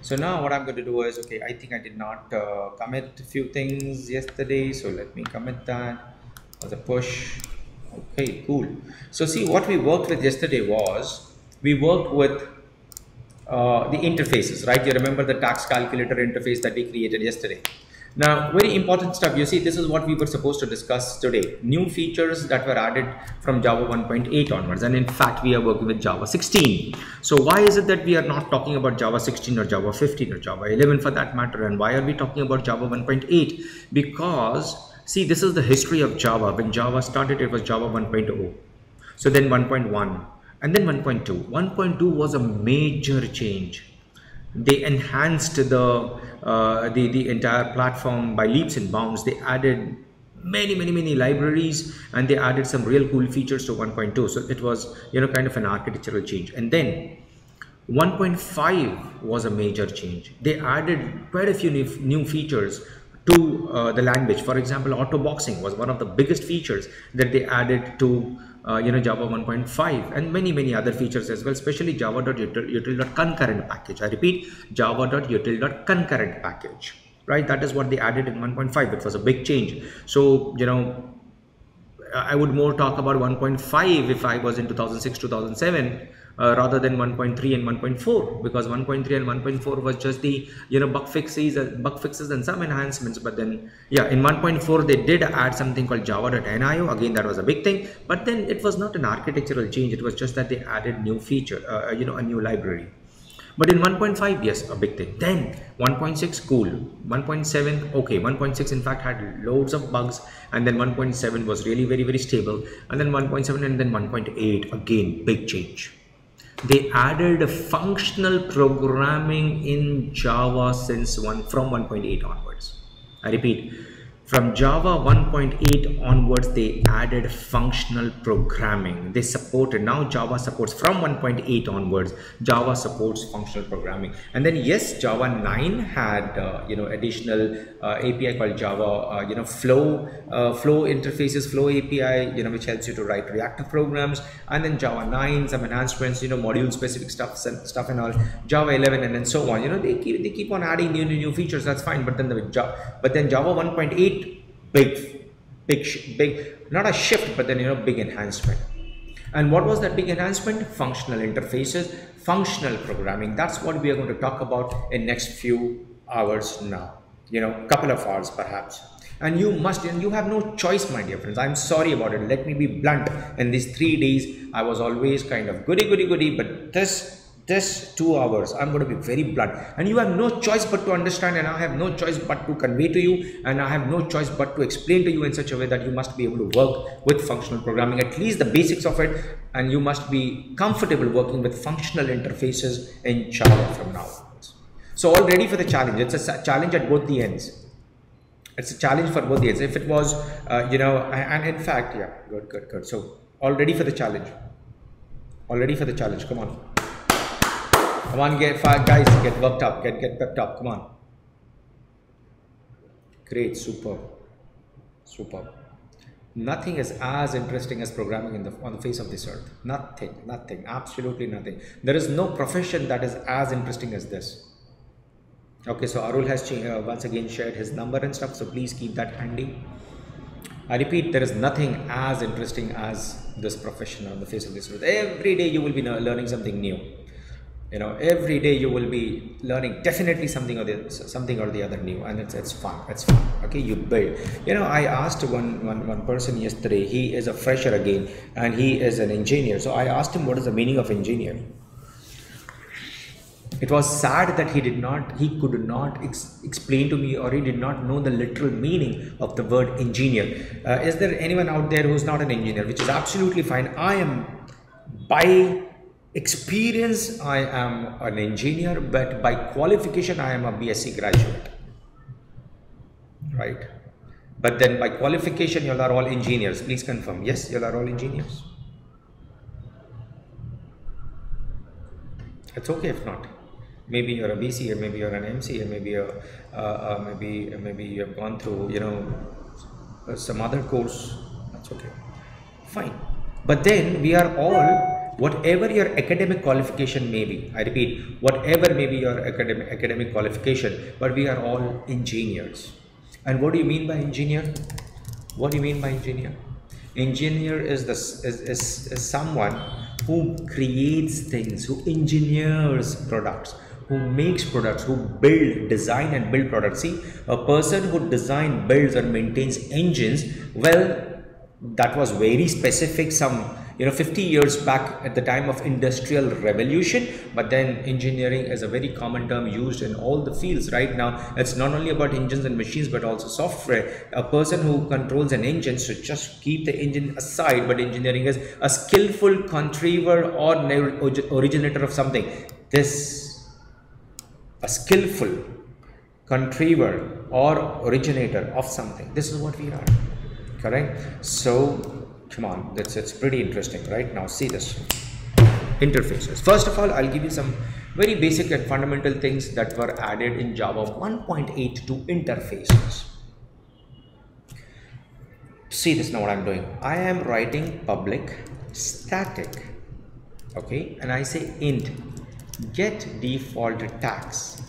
So now what I'm going to do is, okay, I think I did not commit a few things yesterday, so let me commit that as a push. Okay, cool. So see, what we worked with yesterday was, we worked with the interfaces, right? You remember the tax calculator interface that we created yesterday. Now, very important stuff. You see, this is what we were supposed to discuss today. New features that were added from Java 1.8 onwards. And in fact, we are working with Java 16. So why is it that we are not talking about Java 16 or Java 15 or Java 11 for that matter? And why are we talking about Java 1.8? Because, see, this is the history of Java. When Java started, it was Java 1.0. So then 1.1 and then 1.2. 1.2 was a major change. They enhanced the entire platform by leaps and bounds. They added many libraries, and they added some real cool features to 1.2. So it was, you know, kind of an architectural change. And then 1.5 was a major change. They added quite a few new features to the language. For example, auto boxing was one of the biggest features that they added to Java 1.5, and many other features as well, especially java.util.concurrent package. I repeat, java.util.concurrent package, right? That is what they added in 1.5. It was a big change. So, you know, I would more talk about 1.5 if I was in 2006, 2007, rather than 1.3 and 1.4, because 1.3 and 1.4 was just the, you know, bug fixes and some enhancements. But then, yeah, in 1.4 they did add something called java.nio. Again, that was a big thing, but then it was not an architectural change. It was just that they added new feature, a new library. But in 1.5, yes, a big thing. Then 1.6, cool. 1.7, okay. 1.6 in fact had loads of bugs, and then 1.7 was really very stable, and then 1.7 and then 1.8, again big change. They added functional programming in Java from 1.8 onwards. I repeat, from Java 1.8 onwards, they added functional programming. They supported, now Java supports from 1.8 onwards, Java supports functional programming. And then yes, Java 9 had additional API called Java flow interfaces, flow API, which helps you to write reactive programs. And then Java 9, some enhancements, module specific stuff and all. Java 11 and then so on. They keep on adding new features. That's fine. But then Java 1.8, big, not a shift, but then big enhancement. And what was that big enhancement? Functional interfaces, functional programming. That's what we are going to talk about in next few hours now. Couple of hours perhaps. And you have no choice, my dear friends. I'm sorry about it. Let me be blunt. In these 3 days, I was always kind of goody, but this 2 hours, I'm going to be very blunt. And you have no choice but to understand, and I have no choice but to convey to you, and I have no choice but to explain to you in such a way that you must be able to work with functional programming, at least the basics of it, and you must be comfortable working with functional interfaces in Java from now on. So all ready for the challenge. It's a challenge at both the ends. It's a challenge for both the ends. If it was, and in fact, yeah, good. So all ready for the challenge. All ready for the challenge. Come on. Come on, guys, get worked up, get pepped up, come on. Great, superb. Nothing is as interesting as programming on the face of this earth. Nothing, absolutely nothing. There is no profession that is as interesting as this. Okay, so Arul has once again shared his number and stuff, so please keep that handy. I repeat, there is nothing as interesting as this profession on the face of this earth. Every day you will be learning something new. Every day you will be learning definitely something or the other new, and it's fun. Okay, you build. I asked one person yesterday. He is a fresher again, and he is an engineer. So I asked him what is the meaning of engineer. It was sad that he could not explain to me, or he did not know the literal meaning of the word engineer. Is there anyone out there who's not an engineer? Which is absolutely fine. I am, by experience, I am an engineer, but by qualification I am a BSc graduate, right? But then by qualification you all are all engineers. Please confirm. Yes, you all are all engineers. It's okay if not. Maybe you're a BC, or maybe you're an MC, or maybe maybe you have gone through some other course. That's okay, fine. But then we are all whatever your academic qualification may be, I repeat, whatever may be your academic qualification, but we are all engineers. And what do you mean by engineer? What do you mean by engineer? Engineer is someone who creates things, who engineers products, who makes products, who design and build products. See, a person who designs, builds or maintains engines, well, that was very specific some 50 years back at the time of industrial revolution, but then engineering is a very common term used in all the fields right now. It's not only about engines and machines but also software. A person who controls an engine should just keep the engine aside, but engineering is a skillful contriver or originator of something. A skillful contriver or originator of something. This is what we are. Correct? So come on, it's pretty interesting. Right now, see this interfaces. First of all, I'll give you some very basic and fundamental things that were added in Java 1.8 to interfaces. See this now, what I'm doing. I am writing public static, okay, and I say int get default tags.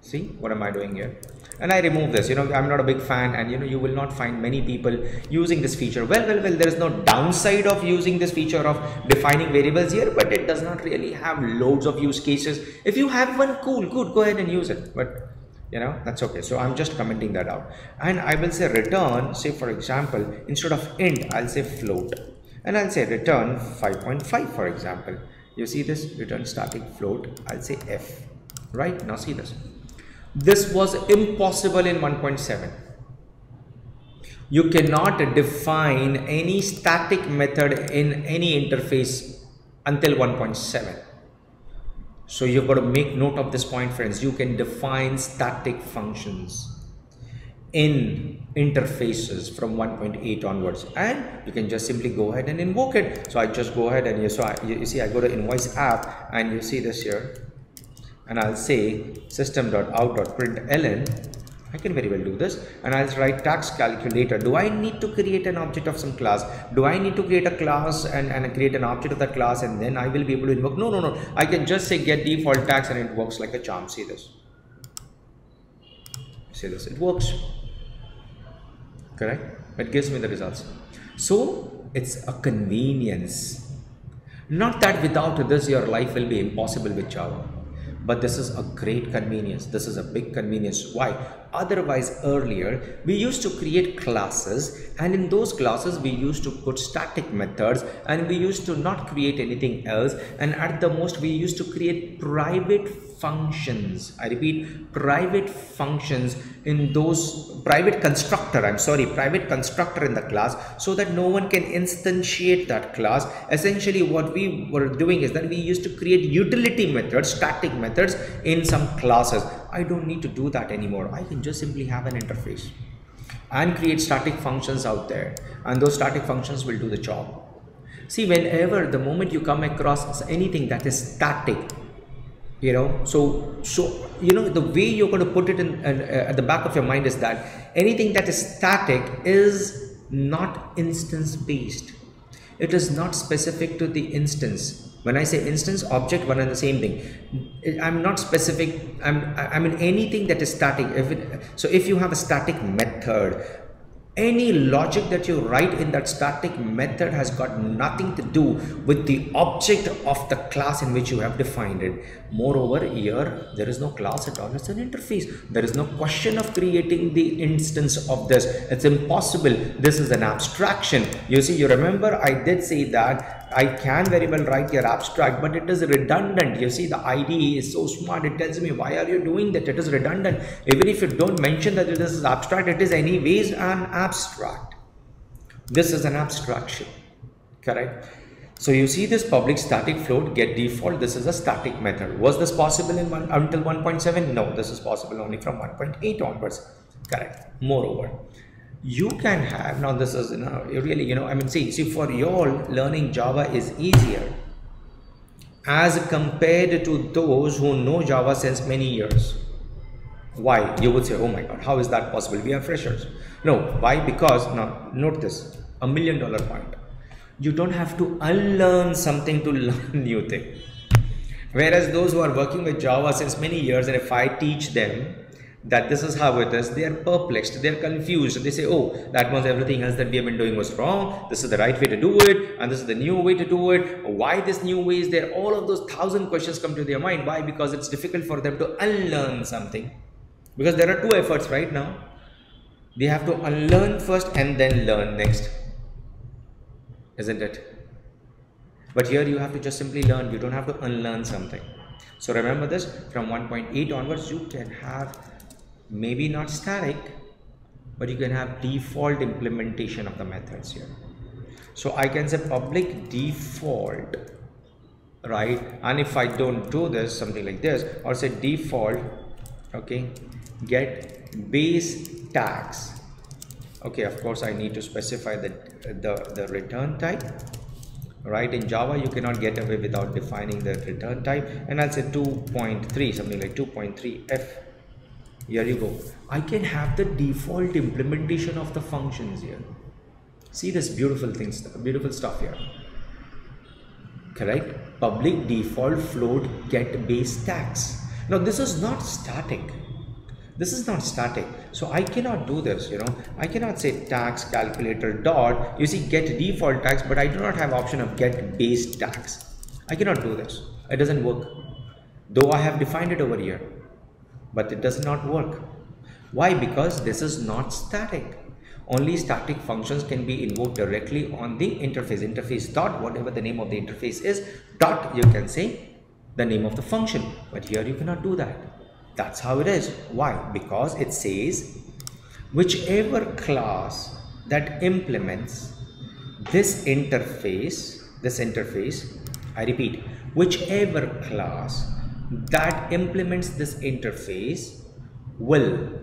See, what am I doing here? And I remove this. I'm not a big fan, and you will not find many people using this feature. Well, there is no downside of using this feature of defining variables here, but it does not really have loads of use cases. If you have one, cool, good, go ahead and use it, but that's okay. So I'm just commenting that out, and I will say return, say for example, instead of int, I'll say float, and I'll say return 5.5 for example. You see this, return static float, I'll say f. Right now, see this. This was impossible in 1.7. You cannot define any static method in any interface until 1.7. So you've got to make note of this point, friends. You can define static functions in interfaces from 1.8 onwards, and you can just simply go ahead and invoke it. So I just go ahead and you see I go to invoice app, and you see this here, and I'll say system.out.println. I can very well do this, and I'll write tax calculator. Do I need to create an object of some class? Do I need to create a class and create an object of that class, and then I will be able to invoke? No. I can just say get default tax, and it works like a charm. See this. See this. It works. Correct? It gives me the results. So it's a convenience. Not that without this your life will be impossible with Java, but this is a great convenience. This is a big convenience. Why? Otherwise, earlier we used to create classes, and in those classes we used to put static methods, and we used to not create anything else, and at the most we used to create private functions. I repeat, private functions in those private constructor in the class, so that no one can instantiate that class. Essentially what we were doing is that we used to create utility methods, static methods in some classes. I don't need to do that anymore. I can just simply have an interface and create static functions out there, and those static functions will do the job. See, whenever the moment you come across anything that is static, so the way you're going to put it in at the back of your mind is that anything that is static is not instance based. It is not specific to the instance. When I say instance, object, one and the same thing. I'm not specific. I mean anything that is static. If you have a static method, any logic that you write in that static method has got nothing to do with the object of the class in which you have defined it. Moreover, here there is no class at all. It's an interface. There is no question of creating the instance of this. It's impossible. This is an abstraction. You see, you remember I did say that I can very well write your abstract, but it is redundant. You see, the IDE is so smart. It tells me, why are you doing that? It is redundant. Even if you don't mention that it is abstract, it is anyways an abstract. This is an abstraction. Correct? So you see this public static float get default. This is a static method. Was this possible until 1.7? No, this is possible only from 1.8 onwards. Correct. Moreover, you can have, now this is really, I mean, see for your learning Java is easier as compared to those who know Java since many years. Why? You would say, oh my God, how is that possible? We are freshers. No, why? Because, now note this, $1 million point. You don't have to unlearn something to learn new thing. Whereas those who are working with Java since many years, and if I teach them that this is how it is, they are perplexed, they are confused. They say, oh, that means everything else that we have been doing was wrong. This is the right way to do it, and this is the new way to do it. Why this new way is there? All of those 1,000 questions come to their mind. Why? Because it's difficult for them to unlearn something. Because there are two efforts right now. They have to unlearn first and then learn next. Isn't it? But here you have to just simply learn. You don't have to unlearn something. So remember this, from 1.8 onwards, you can have maybe not static, but you can have default implementation of the methods here. So I can say public default, right? And if I don't do this, something like this, or say default, okay, get base tags. Okay, of course I need to specify the return type. Right, in Java you cannot get away without defining the return type, and I'll say 2.3, something like 2.3f. Here you go. I can have the default implementation of the functions here. See this beautiful things, beautiful stuff here. Correct? Public default float get base tags. Now this is not static. This is not static, so I cannot do this, you know. I cannot say tags calculator dot, you see, get default tags, but I do not have option of get base tags. I cannot do this. It doesn't work. Though I have defined it over here, but it does not work. Why? Because this is not static. Only static functions can be invoked directly on the interface. Interface dot, whatever the name of the interface is, dot, you can say the name of the function, but here you cannot do that. That's how it is. Why? Because it says whichever class that implements this interface, I repeat, whichever class that implements this interface will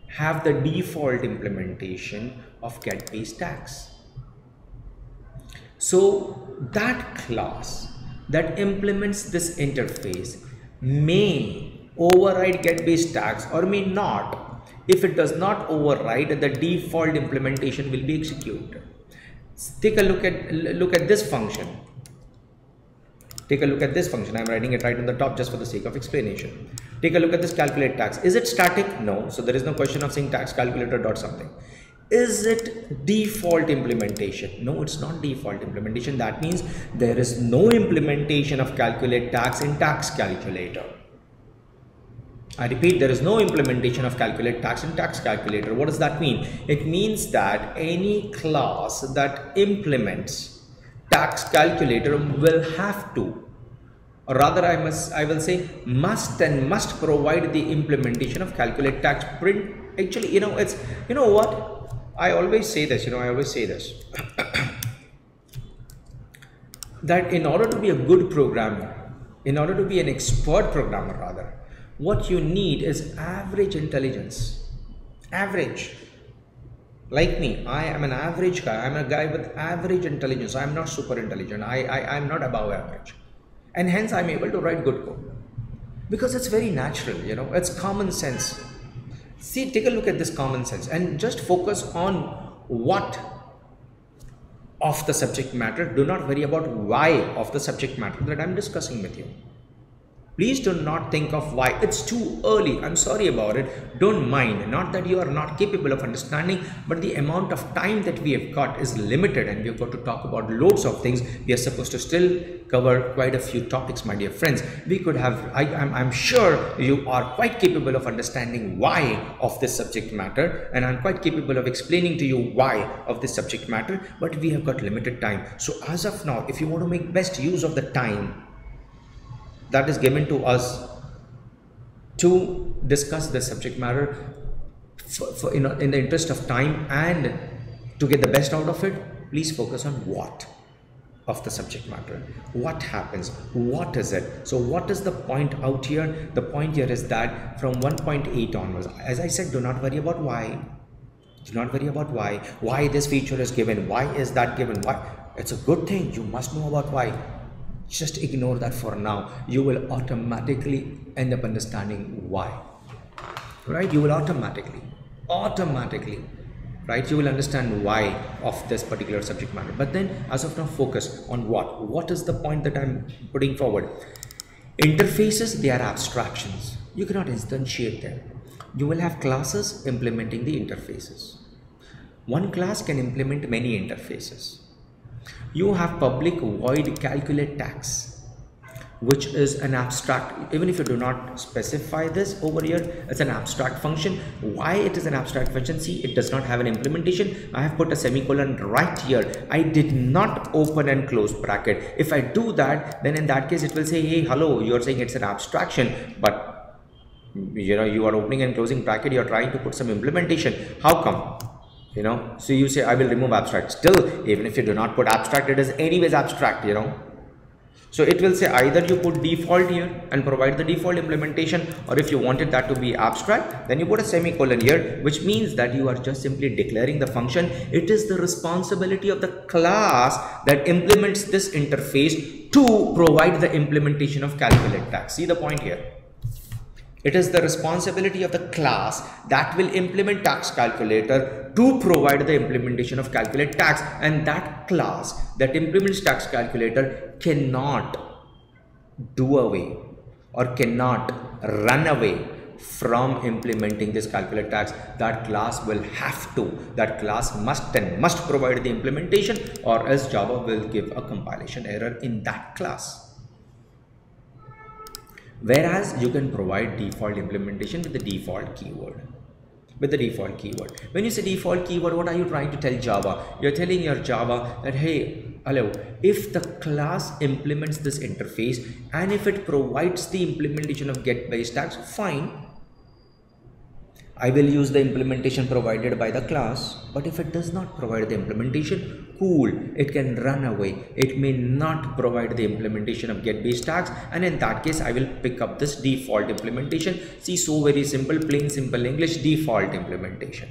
have the default implementation of get base tags. So that class that implements this interface may override get base tags or may not. If it does not override, the default implementation will be executed. Take a look at this function. Take a look at this function. I'm writing it right on the top just for the sake of explanation. Take a look at this calculate tags. Is it static? No. So there is no question of saying tags calculator dot something. Is it default implementation? No, it's not default implementation. That means there is no implementation of calculate tags in tags calculator. I repeat, there is no implementation of calculate tags in tags calculator. What does that mean? It means that any class that implements tags calculator will have to, or rather I will say must provide the implementation of calculate tags print. Actually, you know, it's, you know what, I always say this, that in order to be a good programmer, in order to be an expert programmer rather, what you need is average intelligence. Average. Like me, I am an average guy. I'm a guy with average intelligence. I'm not super intelligent. I'm not above average. And hence I'm able to write good code. Because it's very natural, you know, it's common sense. See, take a look at this common sense and just focus on what of the subject matter. Do not worry about why of the subject matter that I'm discussing with you. Please do not think of why. It's too early. I'm sorry about it. Don't mind. Not that you are not capable of understanding, but the amount of time that we have got is limited and we have got to talk about loads of things. We are supposed to still cover quite a few topics, my dear friends. We could have, I'm sure you are quite capable of understanding why of this subject matter, and I'm quite capable of explaining to you why of this subject matter, but we have got limited time. So as of now, if you want to make best use of the time that is given to us to discuss the subject matter in the interest of time and to get the best out of it, please focus on what of the subject matter. What happens? What is it? So what is the point out here? The point here is that from 1.8 onwards, as I said, do not worry about why. Do not worry about why this feature is given, why is that given, why. It's a good thing. You must know about why. Just ignore that for now. You will automatically end up understanding why, right? You will automatically right? You will understand why of this particular subject matter. But then as of now, focus on what is the point that I'm putting forward. Interfaces, they are abstractions. You cannot instantiate them. You will have classes implementing the interfaces. One class can implement many interfaces. You have public void calculate tax, which is an abstract. Even if you do not specify this over here, it's an abstract function. Why it is an abstract function? See, it does not have an implementation. I have put a semicolon right here. I did not open and close bracket. If I do that, then in that case it will say, hey, hello, you're saying it's an abstraction, but you are opening and closing bracket, you're trying to put some implementation. How come? So you say, I will remove abstract. Still, even if you do not put abstract, it is anyways abstract, So it will say either you put default here and provide the default implementation, or if you wanted that to be abstract, then you put a semicolon here, which means that you are just simply declaring the function. It is the responsibility of the class that implements this interface to provide the implementation of calculate tax. See the point here? It is the responsibility of the class that will implement tax calculator to provide the implementation of calculate tax, and that class that implements tax calculator cannot do away or cannot run away from implementing this calculate tax. That class will have to, that class must provide the implementation, or else Java will give a compilation error in that class. Whereas you can provide default implementation with the default keyword. When you say default keyword, what are you trying to tell Java? You're telling your Java that, hey, hello, if the class implements this interface and if it provides the implementation of get base tax, fine, I will use the implementation provided by the class. But if it does not provide the implementation, cool, it can run away. It may not provide the implementation of get base tags, and in that case I will pick up this default implementation. See, so very simple, plain simple English, default implementation.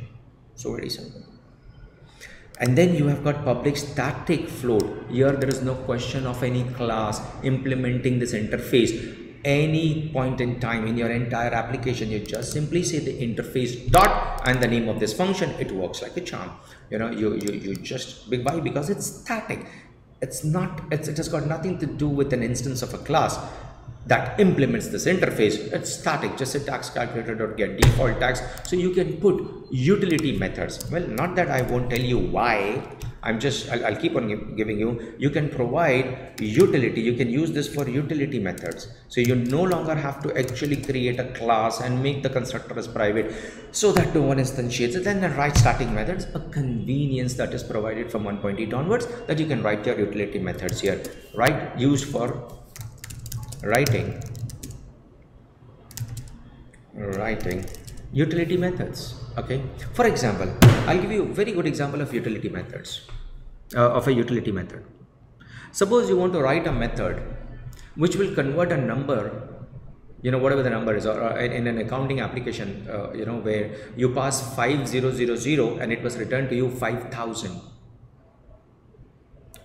So very simple. And then you have got public static float. Here there is no question of any class implementing this interface. Any point in time in your entire application, you just simply say the interface dot and the name of this function. It works like a charm. You just, why? Because it's static. It has got nothing to do with an instance of a class that implements this interface. It's static. Just say tax calculator.get default tax. So you can put utility methods. Well, not that I won't tell you why. I'll keep on giving you. You can provide utility. You can use this for utility methods. So you no longer have to actually create a class and make the constructor as private so that no one instantiates it. Then write static methods, a convenience that is provided from 1.8 onwards, that you can write your utility methods here, right? Used for writing utility methods. Okay, for example, I'll give you a very good example of utility methods, of a utility method. Suppose you want to write a method which will convert a number, whatever the number is, or in an accounting application, where you pass 5000 and it was returned to you 5000.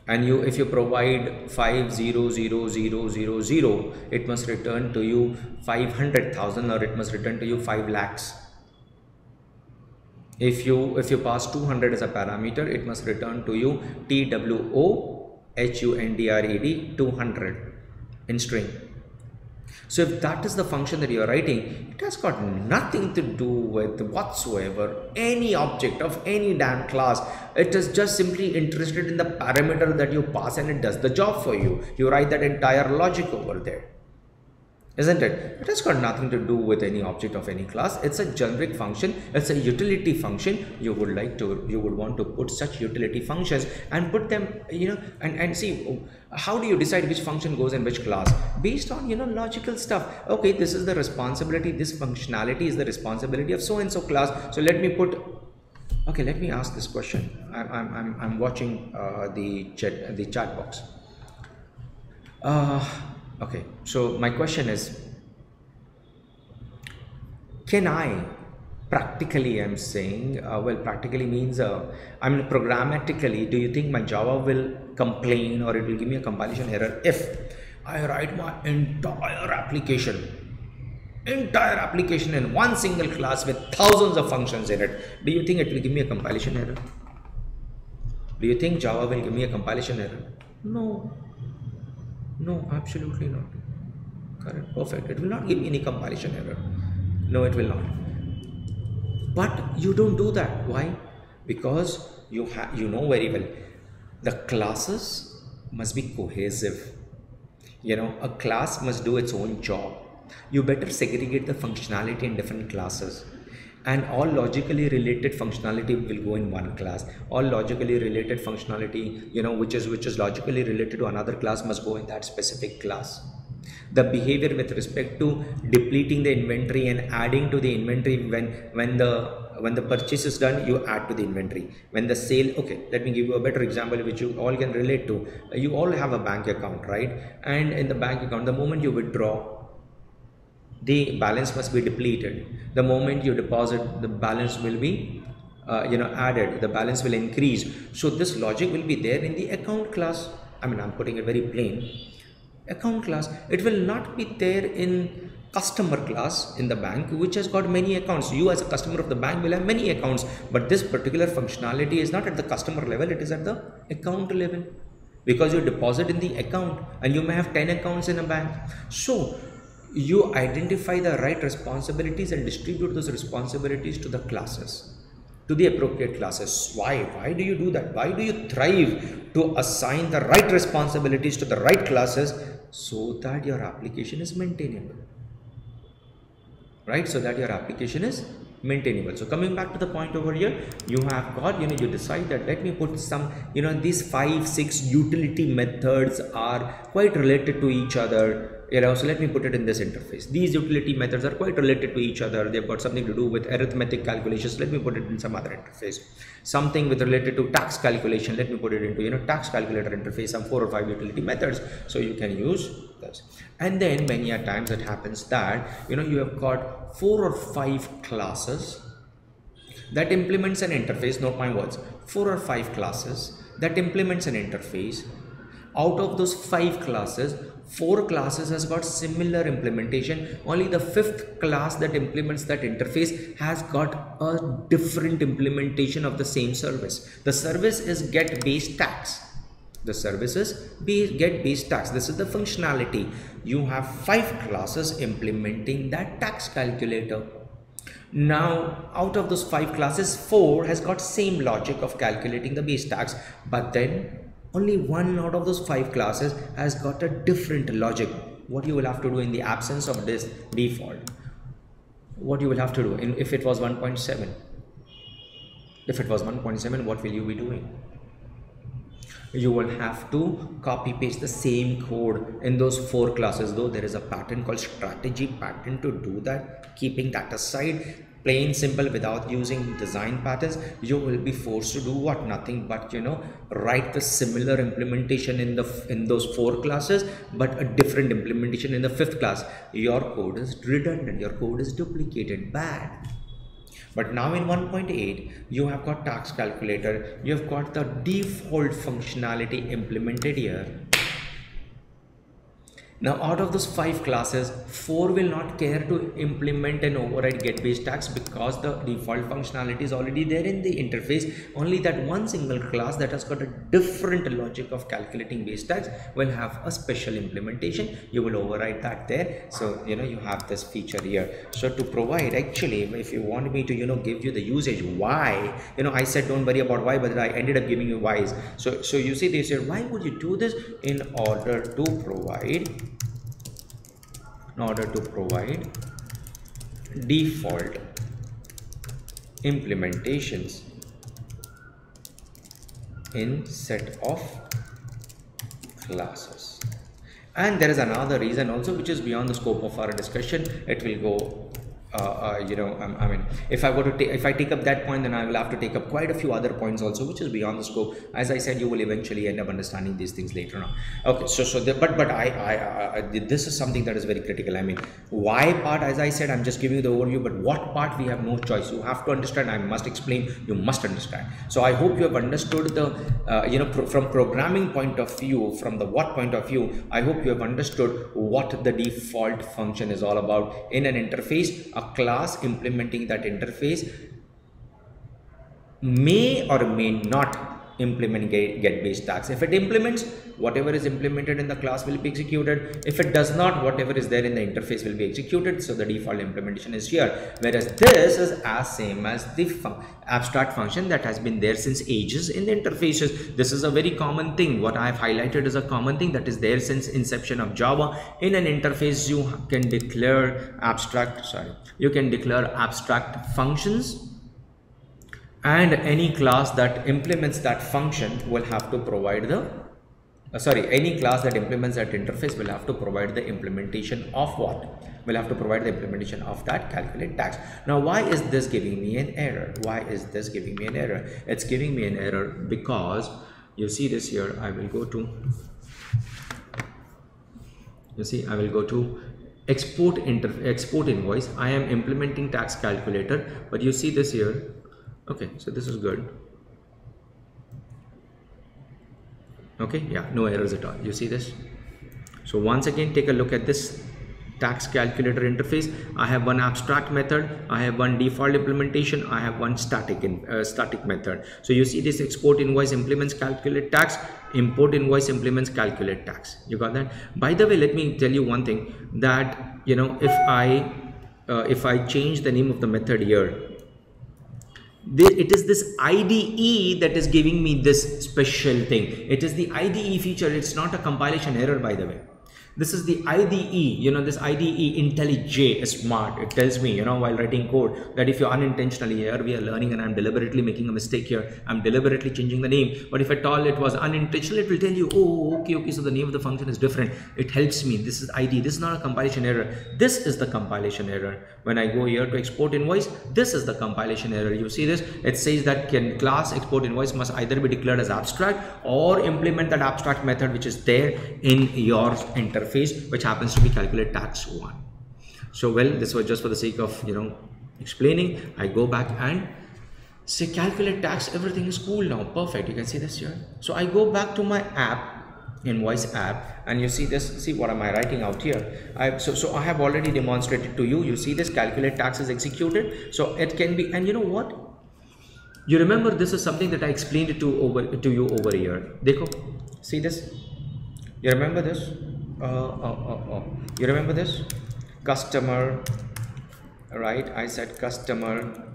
And if you provide 500000, it must return to you 500,000, or it must return to you 5 lakhs. If you pass 200 as a parameter, it must return to you TWOHUNDRED 200 in string. So if that is the function that you are writing, it has got nothing to do with whatsoever any object of any damn class. It is just simply interested in the parameter that you pass, and it does the job for you. You write that entire logic over there, isn't it? It has got nothing to do with any object of any class. It's a generic function. It's a utility function. You would want to put such utility functions and put them, and see, how do you decide which function goes in which class? Based on, logical stuff. Okay, this is the responsibility, this functionality is the responsibility of so and so class. So let me ask this question. I'm watching the chat box. Okay, so my question is, can I practically, I'm saying, practically means, programmatically, do you think my Java will complain or it will give me a compilation error if I write my entire application entire application in one single class with thousands of functions in it, do you think it will give me a compilation error? Do you think Java will give me a compilation error? No. No, absolutely not. Correct. Perfect. It will not give me any compilation error. No, it will not. But you don't do that. Why? Because you know very well, the classes must be cohesive. A class must do its own job. You better segregate the functionality in different classes, and all logically related functionality will go in one class. All logically related functionality, which is logically related to another class, must go in that specific class. The behavior with respect to depleting the inventory and adding to the inventory, when the purchase is done, you add to the inventory. When the sale, okay, let me give you a better example which you all can relate to. You all have a bank account, right? And in the bank account, the moment you withdraw, the balance must be depleted. The moment you deposit, the balance will be added. The balance will increase. So this logic will be there in the account class. I'm putting it very plain. Account class. It will not be there in customer class in the bank, which has got many accounts. You as a customer of the bank will have many accounts, but this particular functionality is not at the customer level, it is at the account level, because you deposit in the account and you may have 10 accounts in a bank. So you identify the right responsibilities and distribute those responsibilities to the classes, to the appropriate classes. Why do you do that? Why do you thrive to assign the right responsibilities to the right classes, so that your application is maintainable, right? So that your application is maintainable. So coming back to the point over here, you have got, you decide that let me put some, these 5-6 utility methods are quite related to each other. So let me put it in this interface. These utility methods are quite related to each other. They've got something to do with arithmetic calculations. Let me put it in some other interface. Something with related to tax calculation. Let me put it into, tax calculator interface, some 4 or 5 utility methods. So you can use this. And then many a times it happens that, you have got 4 or 5 classes that implements an interface. Note my words. 4 or 5 classes that implements an interface. Out of those 5 classes, 4 classes has got similar implementation. Only the 5th class that implements that interface has got a different implementation of the same service. The service is get base tax. The service is get base tax. This is the functionality. You have 5 classes implementing that tax calculator. Now, out of those 5 classes, 4 has got same logic of calculating the base tax, but then only 1 out of those 5 classes has got a different logic. What you will have to do in the absence of this default, what you will have to do if it was 1.7, what will you be doing? You will have to copy paste the same code in those 4 classes, though there is a pattern called strategy pattern to do that. Keeping that aside, plain simple, without using design patterns, you will be forced to do what? Nothing but write the similar implementation in those 4 classes, but a different implementation in the 5th class. Your code is redundant, your code is duplicated, bad. But now in 1.8, you have got tax calculator, you have got the default functionality implemented here. Now out of those 5 classes, 4 will not care to implement and override get base tax, because the default functionality is already there in the interface. Only that one single class that has got a different logic of calculating base tax will have a special implementation. You will override that there. So you have this feature here. So to provide, actually, if you want me to give you the usage, why, I said don't worry about why, but I ended up giving you whys. So you see, they said, why would you do this? In order to provide default implementations in set of classes. And there is another reason also, which is beyond the scope of our discussion. It will go I mean, if I were to if I take up that point, then I will have to take up quite a few other points also, which is beyond the scope. As I said, you will eventually end up understanding these things later on. Okay, but this is something that is very critical. I mean, why part, as I said, I'm just giving you the overview, but what part we have no choice. You have to understand. I must explain. You must understand. So I hope you have understood the from programming point of view, from the what point of view. I hope you have understood what the default function is all about in an interface. A class implementing that interface may or may not implement get based tags. If it implements, whatever is implemented in the class will be executed. If it does not, whatever is there in the interface will be executed. So the default implementation is here, whereas this is as same as the abstract function that has been there since ages in the interfaces. This is a very common thing. What I have highlighted is a common thing that is there since inception of Java. In an interface, you can declare abstract functions, and any class that implements that function will have to provide the any class that implements that interface will have to provide the implementation of what? Will have to provide the implementation of that calculate tags. Now, why is this giving me an error? Why is this giving me an error? It's giving me an error because you see this here. I will go to export invoice. I am implementing tax calculator, but you see this here. Okay, so this is good. Okay, yeah, no errors at all. You see this? So once again, take a look at this tax calculator interface. I have one abstract method, I have one default implementation, I have one static method. So you see this export invoice implements calculate tax, import invoice implements calculate tax. You got that? By the way, let me tell you one thing, that if I change the name of the method here, it is this IDE that is giving me this special thing. It is the IDE feature. It's not a compilation error, by the way. This is the IDE, this IDE IntelliJ is smart. It tells me, while writing code, that if you unintentionally, here we are learning and I'm deliberately making a mistake here, I'm deliberately changing the name. But if at all it was unintentional, it will tell you, oh, okay, so the name of the function is different. It helps me. This is IDE. This is not a compilation error. This is the compilation error. When I go here to export invoice, this is the compilation error. You see this? It says that class export invoice must either be declared as abstract or implement that abstract method which is there in your interface, which happens to be calculate tax 1. So well, this was just for the sake of explaining. I go back and say calculate tax, everything is cool now, perfect. You can see this here. So I go back to my app, invoice app, and you see this. See what am I writing out here? So I have already demonstrated to you. You see this calculate tax is executed. So it can be, and you know what? You remember this is something that I explained to you over here. Dekho, see this? You remember this? You remember this? Customer, right? I said customer.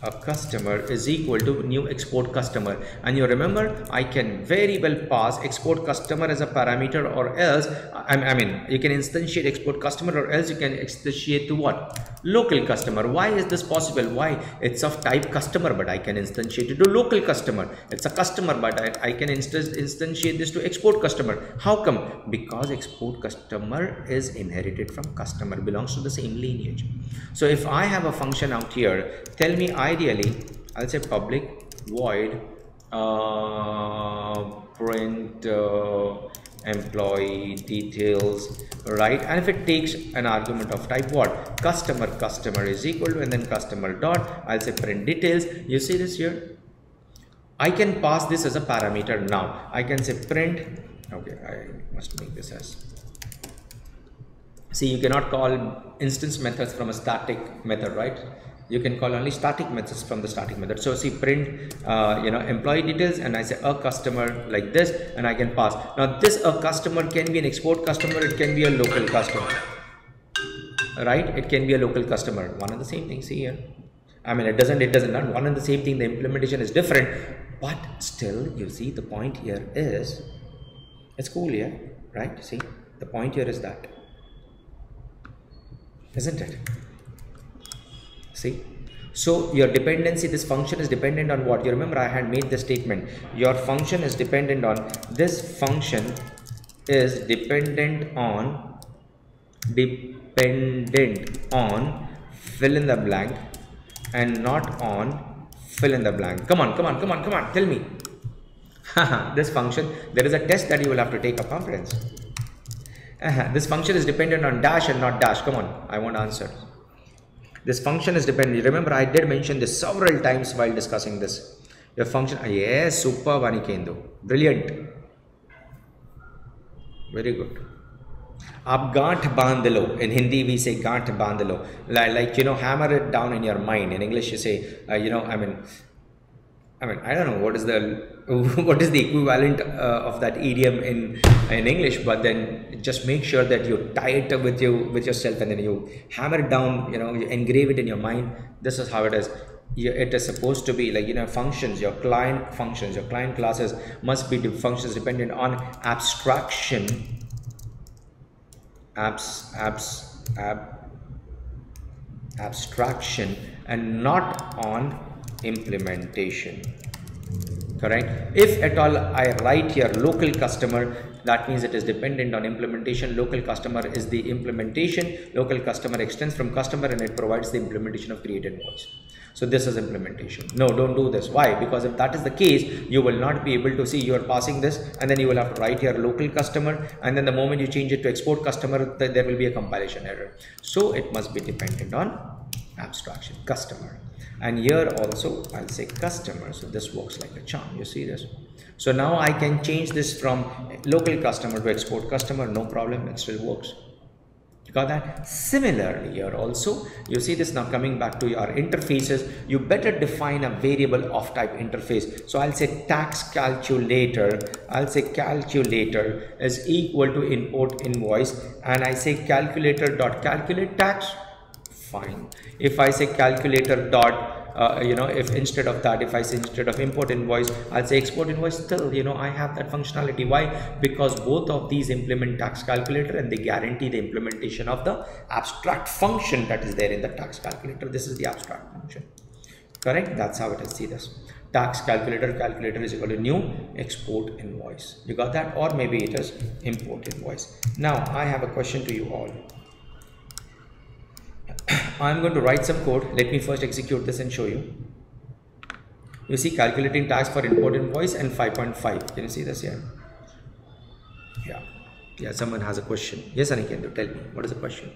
A customer is equal to new export customer, and you remember I can very well pass export customer as a parameter, or else I mean you can instantiate export customer, or else you can instantiate to what? Local customer. Why is this possible? Why? It's of type customer, but I can instantiate it to local customer. It's a customer, but I can instantiate this to export customer. How come? Because export customer is inherited from customer, belongs to the same lineage. So if I have a function out here, tell me ideally, I'll say public void print employee details, right? And if it takes an argument of type what? Customer is equal to, and then customer dot, I'll say print details. You see this here? I can pass this as a parameter now. I can say print, okay, I must make this as, see, you cannot call instance methods from a static method, right? You can call only static methods from the static method. So see, print employee details, and I say a customer like this, and I can pass. Now this a customer can be an export customer, it can be a local customer, right? It can be a local customer. One and the same thing. See here, I mean it doesn't not one and the same thing. The implementation is different, but still you see the point here is it's cool here, right? See, the point here is that, isn't it? See, so your dependency, this function is dependent on what? You remember I had made the statement, your function is dependent on, this function is dependent on fill in the blank and not on fill in the blank. Come on, tell me. This function, there is a test that you will have to take upon, friends. This function is dependent on dash and not dash. Come on, I want answer. This function is dependent. Remember, I did mention this several times while discussing this. Your function, yes, super Vanikendo. Brilliant. Very good. Aap gaanth bandh lo. In Hindi we say gaanth bandh lo. Like, you know, hammer it down in your mind. In English you say, you know, I mean, I don't know what is the equivalent of that idiom in English, but then just make sure that you tie it with yourself, and then you hammer it down, you know, you engrave it in your mind. This is how it is. It is supposed to be like, you know, functions, your client functions, your client classes must be functions dependent on abstraction, abstraction, and not on implementation. Correct? If at all I write here local customer, that means it is dependent on implementation. Local customer is the implementation. Local customer extends from customer and it provides the implementation of create invoice. So this is implementation. No, don't do this. Why? Because if that is the case, you will not be able to see you are passing this, and then you will have to write here local customer, and then the moment you change it to export customer, there will be a compilation error. So it must be dependent on abstraction, customer. And here also I'll say customer. So this works like a charm. You see this? So now I can change this from local customer to export customer. No problem. It still works. You got that? Similarly here also, you see this now coming back to your interfaces. You better define a variable of type interface. So I'll say tax calculator. I'll say calculator is equal to import invoice, and I say calculator dot calculate tax. Fine. If I say calculator dot, you know, if instead of that, if I say instead of import invoice, I'll say export invoice, still, you know, I have that functionality. Why? Because both of these implement tax calculator and they guarantee the implementation of the abstract function that is there in the tax calculator. This is the abstract function. Correct? That's how it is. See this. Tax calculator is equal to new export invoice. You got that? Or maybe it is import invoice. Now I have a question to you all. I'm going to write some code. Let me first execute this and show you. You see calculating tax for import invoice and 5.5. Can you see this here? Yeah, someone has a question. Yes, Anikendu, tell me, what is the question?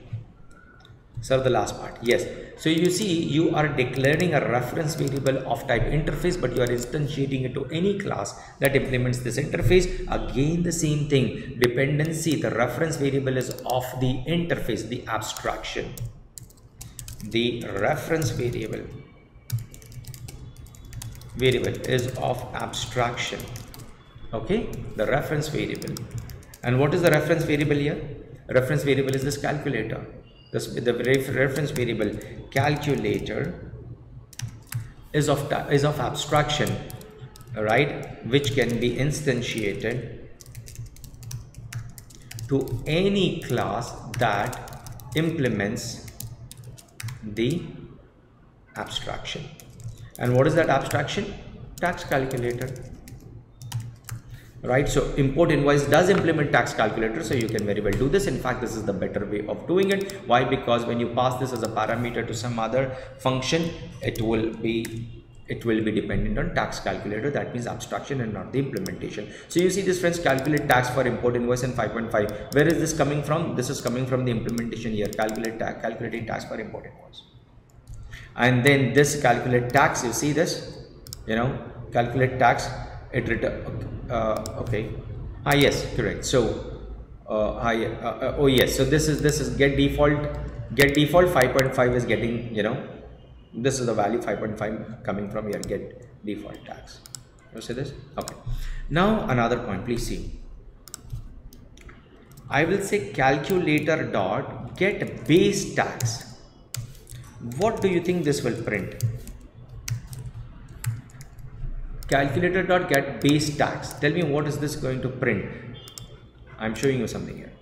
Sir, the last part. Yes. So you see, you are declaring a reference variable of type interface, but you are instantiating it to any class that implements this interface. Again, the same thing. Dependency, the reference variable is of the interface, the abstraction. The reference variable is of abstraction. Okay, the reference variable. And what is the reference variable here? Reference variable is this calculator. The reference variable calculator is of abstraction, right? Which can be instantiated to any class that implements the abstraction. And what is that abstraction? Tax calculator, right? So import invoice does implement tax calculator, so you can very well do this. In fact, this is the better way of doing it. Why? Because when you pass this as a parameter to some other function, it will be dependent on tax calculator. That means abstraction and not the implementation. So you see this, friends, calculate tax for import invoice and 5.5. Where is this coming from? This is coming from the implementation here. Calculating tax for import invoice. And then this calculate tax, you see this, you know, calculate tax, it return, okay. Yes, correct. So, oh yes, so this is get default 5.5 is getting, you know, this is the value 5.5 coming from your get default tax. You see this? Okay. Now another point, please see. I will say calculator dot get base tax. What do you think this will print? Calculator dot get base tax. Tell me, what is this going to print? I'm showing you something here.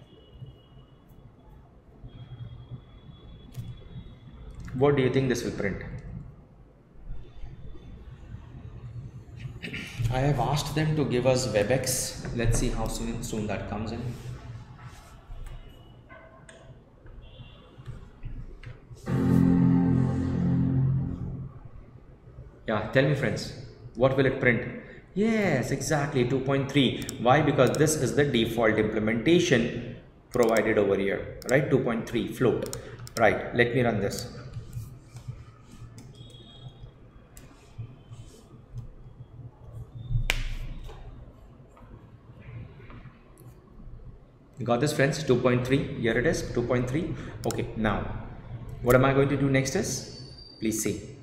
What do you think this will print? I have asked them to give us WebEx. Let's see how soon that comes in. Yeah, tell me friends, what will it print? Yes, exactly 2.3. Why? Because this is the default implementation provided over here, right? 2.3 float. Right, let me run this. Got this friends? 2.3. Here it is, 2.3. Okay, now what am I going to do next is, please see,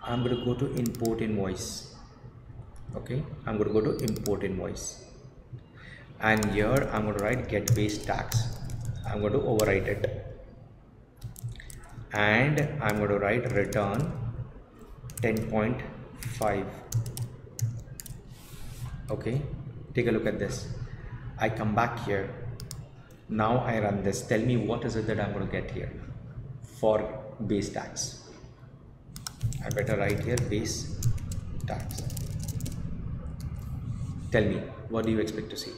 I'm going to go to import invoice. Okay, I'm going to go to import invoice, and here I'm going to write get base tax. I'm going to overwrite it, and I'm going to write return 10.5. okay, take a look at this. I come back here. Now I run this. Tell me what is it that I'm going to get here for base tax. I better write here base tax. Tell me, what do you expect to see?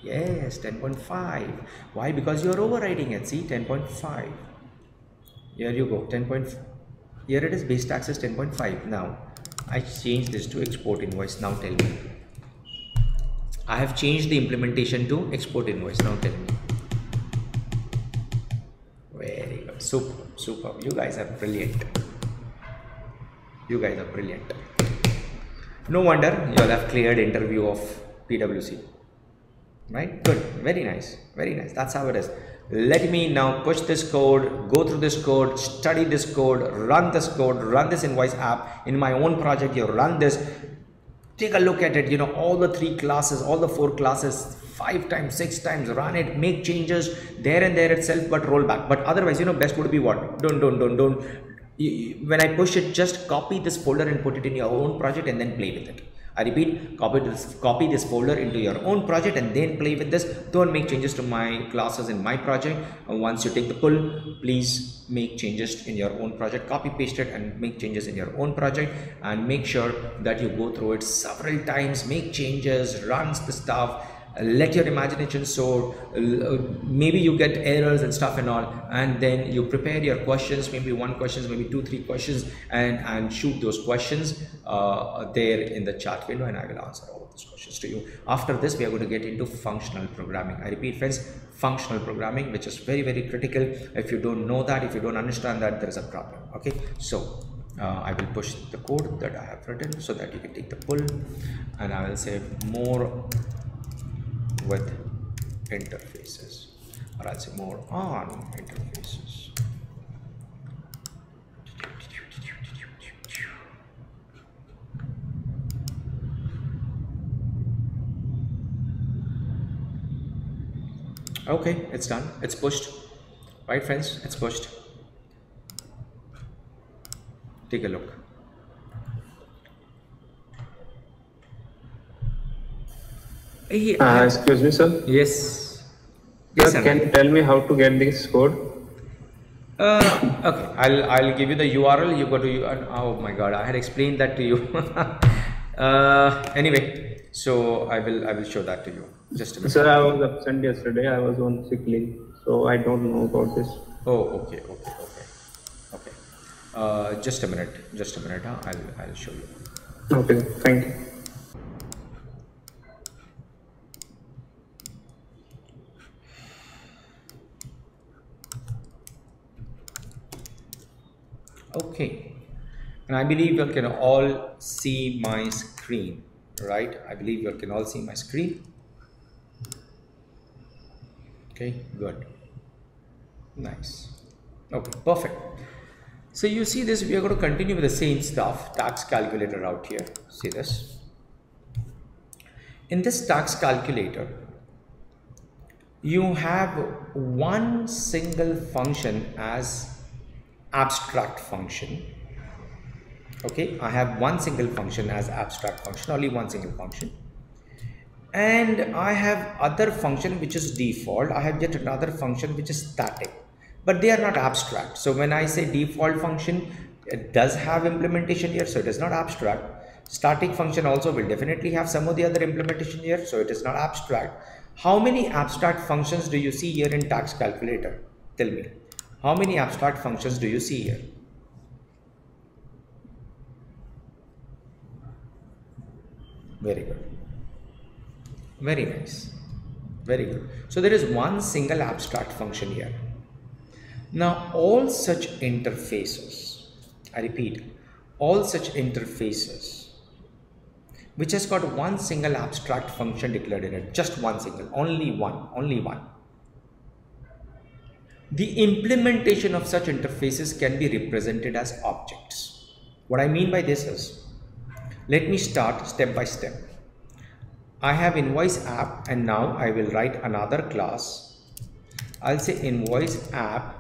Yes, 10.5. Why? Because you're overriding it. See, 10.5. Here you go, 10. Here it is, base tax is 10.5. Now I change this to export invoice. Now tell me. I have changed the implementation to export invoice. Now tell me. Very good. Super, super. You guys are brilliant. You guys are brilliant. No wonder you all have cleared interview of PwC. Right? Good. Very nice. Very nice. That's how it is. Let me now push this code, go through this code, study this code, run this invoice app in my own project. You run this, take a look at it, you know, all the 3 classes, all the 4 classes, 5 times, 6 times, run it, make changes there and there itself, but roll back. But otherwise, you know, best would be what? Don't. When I push it, just copy this folder and put it in your own project and then play with it. I repeat, copy this folder into your own project and then play with this. Don't make changes to my classes in my project. Once you take the pull, please make changes in your own project. Copy paste it and make changes in your own project, and make sure that you go through it several times, make changes, runs the stuff, let your imagination soar. Maybe you get errors and stuff and all, and then you prepare your questions, maybe 1 questions, maybe 2-3 questions, and shoot those questions there in the chat window, and I will answer all of those questions to you. After this, we are going to get into functional programming. I repeat friends, functional programming, which is very, very critical. If you don't know that, if you don't understand that, there is a problem. Okay, so I will push the code that I have written so that you can take the pull, and I will say more with interfaces, or I'll say more on interfaces. Okay, it's done, it's pushed, right friends, it's pushed. Take a look. Excuse me, sir. Yes. Sir, can you tell me how to get this code? Okay, I'll give you the URL. You go to oh my God, I had explained that to you. Anyway, so I will show that to you. Just a minute. Sir, I was absent yesterday. I was on sick leave, so I don't know about this. Oh, okay. Just a minute. I'll show you. Okay, thank you. Okay, and I believe you can all see my screen, right? I believe you can all see my screen. Okay, good, nice. Okay, perfect. So you see this, we are going to continue with the same stuff. Tax calculator out here. See this. In this tax calculator, you have one single function as abstract function. Okay, I have one single function as abstract function, only one single function, and I have other function which is default. I have yet another function which is static, but they are not abstract. So when I say default function, it does have implementation here, so it is not abstract. Static function also will definitely have some of the other implementation here, so it is not abstract. How many abstract functions do you see here in tax calculator? Tell me. How many abstract functions do you see here? Very good. Very nice. Very good. So there is one single abstract function here. Now all such interfaces, I repeat, all such interfaces which has got one single abstract function declared in it, just one single, only one. The implementation of such interfaces can be represented as objects. What I mean by this is, let me start step by step. I have invoice app, and now I will write another class. I'll say invoice app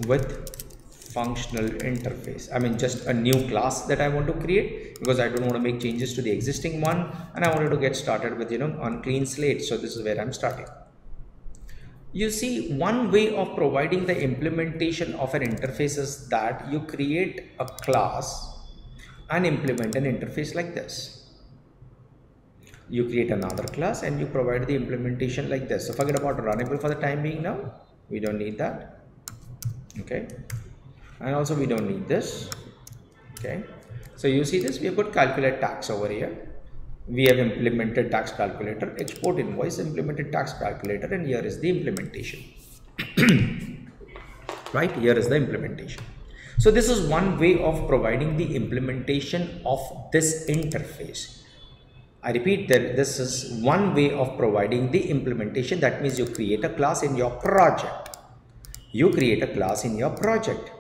with functional interface. I mean, just a new class that I want to create, because I don't want to make changes to the existing one, and I wanted to get started with, on clean slate. So this is where I'm starting. You see, one way of providing the implementation of an interface is that you create a class and implement an interface like this. You create another class and you provide the implementation like this. So forget about runnable for the time being now. We don't need that. Okay. And also we don't need this. Okay. So you see this, we have got calculate tax over here. We have implemented tax calculator, export invoice, implemented tax calculator, and here is the implementation. Right, here is the implementation. So this is one way of providing the implementation of this interface. I repeat that this is one way of providing the implementation. That means you create a class in your project. You create a class in your project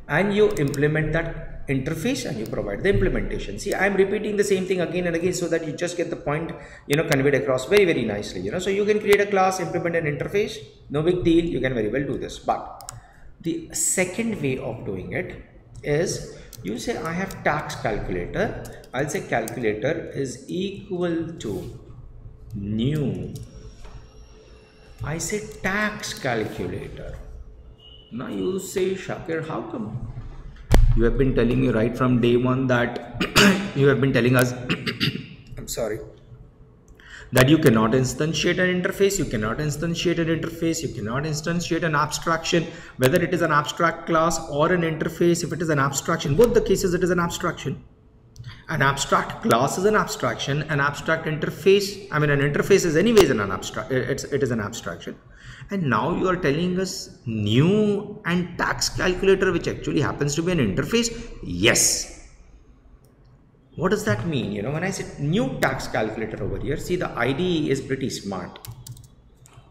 and you implement that interface and you provide the implementation. See, I am repeating the same thing again and again so that you just get the point, conveyed across very, very nicely. So you can create a class, implement an interface, no big deal. You can very well do this. But the second way of doing it is, you say I have tax calculator. I'll say calculator is equal to new. I say tax calculator. Now you say, Shakir, how come? You have been telling me right from day one that you have been telling us, I'm sorry, that you cannot instantiate an interface, you cannot instantiate an interface, you cannot instantiate an abstraction, whether it is an abstract class or an interface. If it is an abstraction, both the cases it is an abstraction. An abstract class is an abstraction, an abstract interface, an interface is anyways an abstract, it is an abstraction. And now you are telling us new and tax calculator, which actually happens to be an interface. Yes. What does that mean? When I say new tax calculator over here, see, the IDE is pretty smart.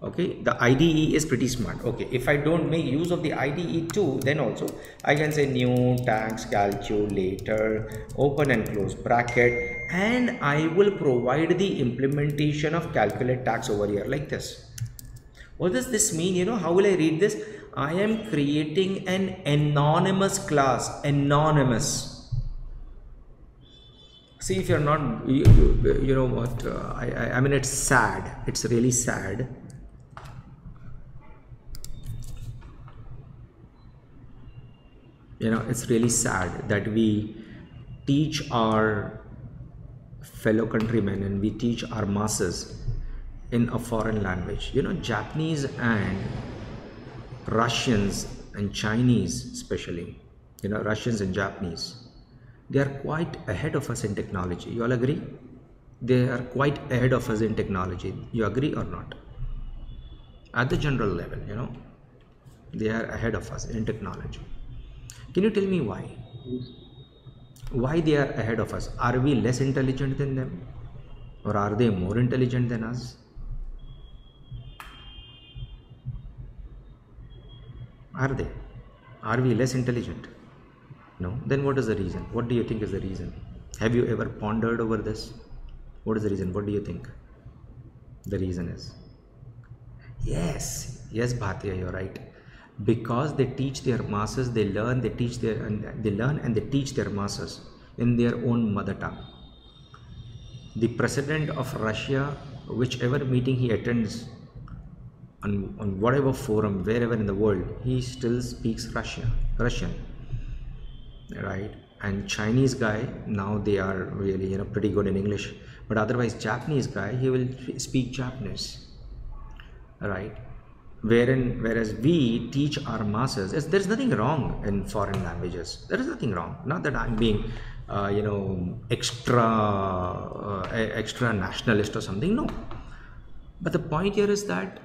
Okay, the IDE is pretty smart. Okay, if I don't make use of the IDE too, then also I can say new tax calculator, open and close bracket, and I will provide the implementation of calculate tax over here like this. What does this mean? How will I read this? I am creating an anonymous class, anonymous. See, if you're not, you know what, I mean, it's sad. It's really sad. It's really sad that we teach our fellow countrymen and we teach our masses in a foreign language. Japanese and Russians and Chinese especially, Russians and Japanese, they are quite ahead of us in technology. You all agree? They are quite ahead of us in technology. You agree or not? At the general level, they are ahead of us in technology. Can you tell me why? Why they are ahead of us? Are we less intelligent than them? Or are they more intelligent than us? Are they? Are we less intelligent? No. Then what is the reason? What do you think is the reason? Have you ever pondered over this? What is the reason? What do you think the reason is? Yes, Bhartiya, you're right. Because they teach their masses, they learn, they teach their, and they learn and they teach their masses in their own mother tongue. The president of Russia, whichever meeting he attends, on whatever forum, wherever in the world, he still speaks Russian, right? And Chinese guy, now they are really pretty good in English, but otherwise Japanese guy, he will speak Japanese, right? Whereas we teach our masses, there's nothing wrong in foreign languages. There is nothing wrong. Not that I'm being extra nationalist or something. No. But the point here is that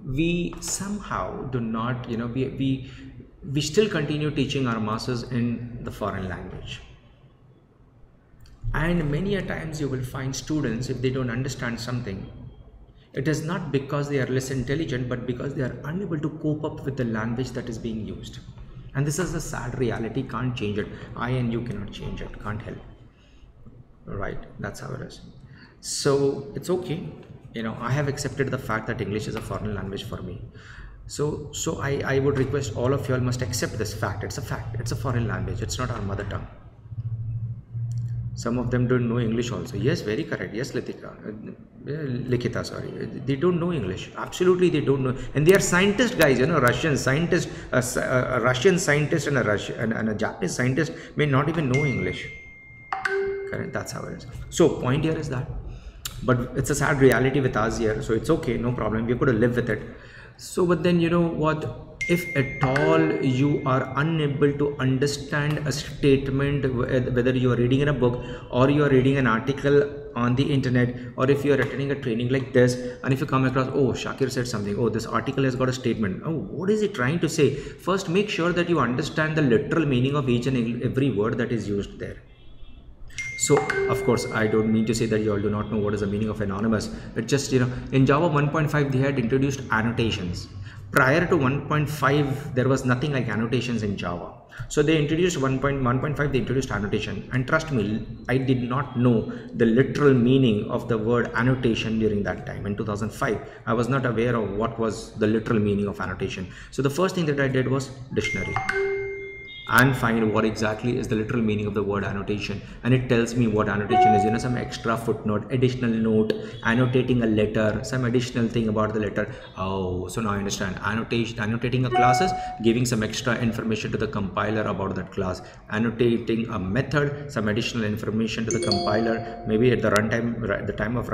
we somehow do not, we still continue teaching our masses in the foreign language. And many a times you will find students, if they don't understand something, it is not because they are less intelligent, but because they are unable to cope up with the language that is being used. And this is a sad reality, can't change it. I and you cannot change it, can't help. Right, that's how it is. So it's okay. I have accepted the fact that English is a foreign language for me. So I would request all of you all must accept this fact. It's a fact. It's a foreign language. It's not our mother tongue. Some of them don't know English also. Yes, very correct. Yes, Likita, sorry. They don't know English. Absolutely, they don't know. And they are scientists, guys. Russian scientists, a Russian scientist and a Japanese scientist may not even know English. Correct. That's how it is. So point here is that. But it's a sad reality with us here. So it's okay. No problem. We're going to live with it. So, but then what? If at all you are unable to understand a statement, whether you are reading in a book or you are reading an article on the internet, or if you are attending a training like this, and if you come across, oh, Shakir said something, oh, this article has got a statement, oh, what is it trying to say? First, make sure that you understand the literal meaning of each and every word that is used there. So, of course, I don't mean to say that you all do not know what is the meaning of anonymous. It just, in Java 1.5, they had introduced annotations. Prior to 1.5, there was nothing like annotations in Java. So they introduced 1.5, they introduced annotation. And trust me, I did not know the literal meaning of the word annotation during that time. In 2005, I was not aware of what was the literal meaning of annotation. So the first thing that I did was dictionary and find what exactly is the literal meaning of the word annotation. And it tells me what annotation is, some extra footnote, additional note, annotating a letter, some additional thing about the letter. Oh, so now I understand. Annotating a class is giving some extra information to the compiler about that class. Annotating a method, some additional information to the compiler, maybe at the runtime, at the time of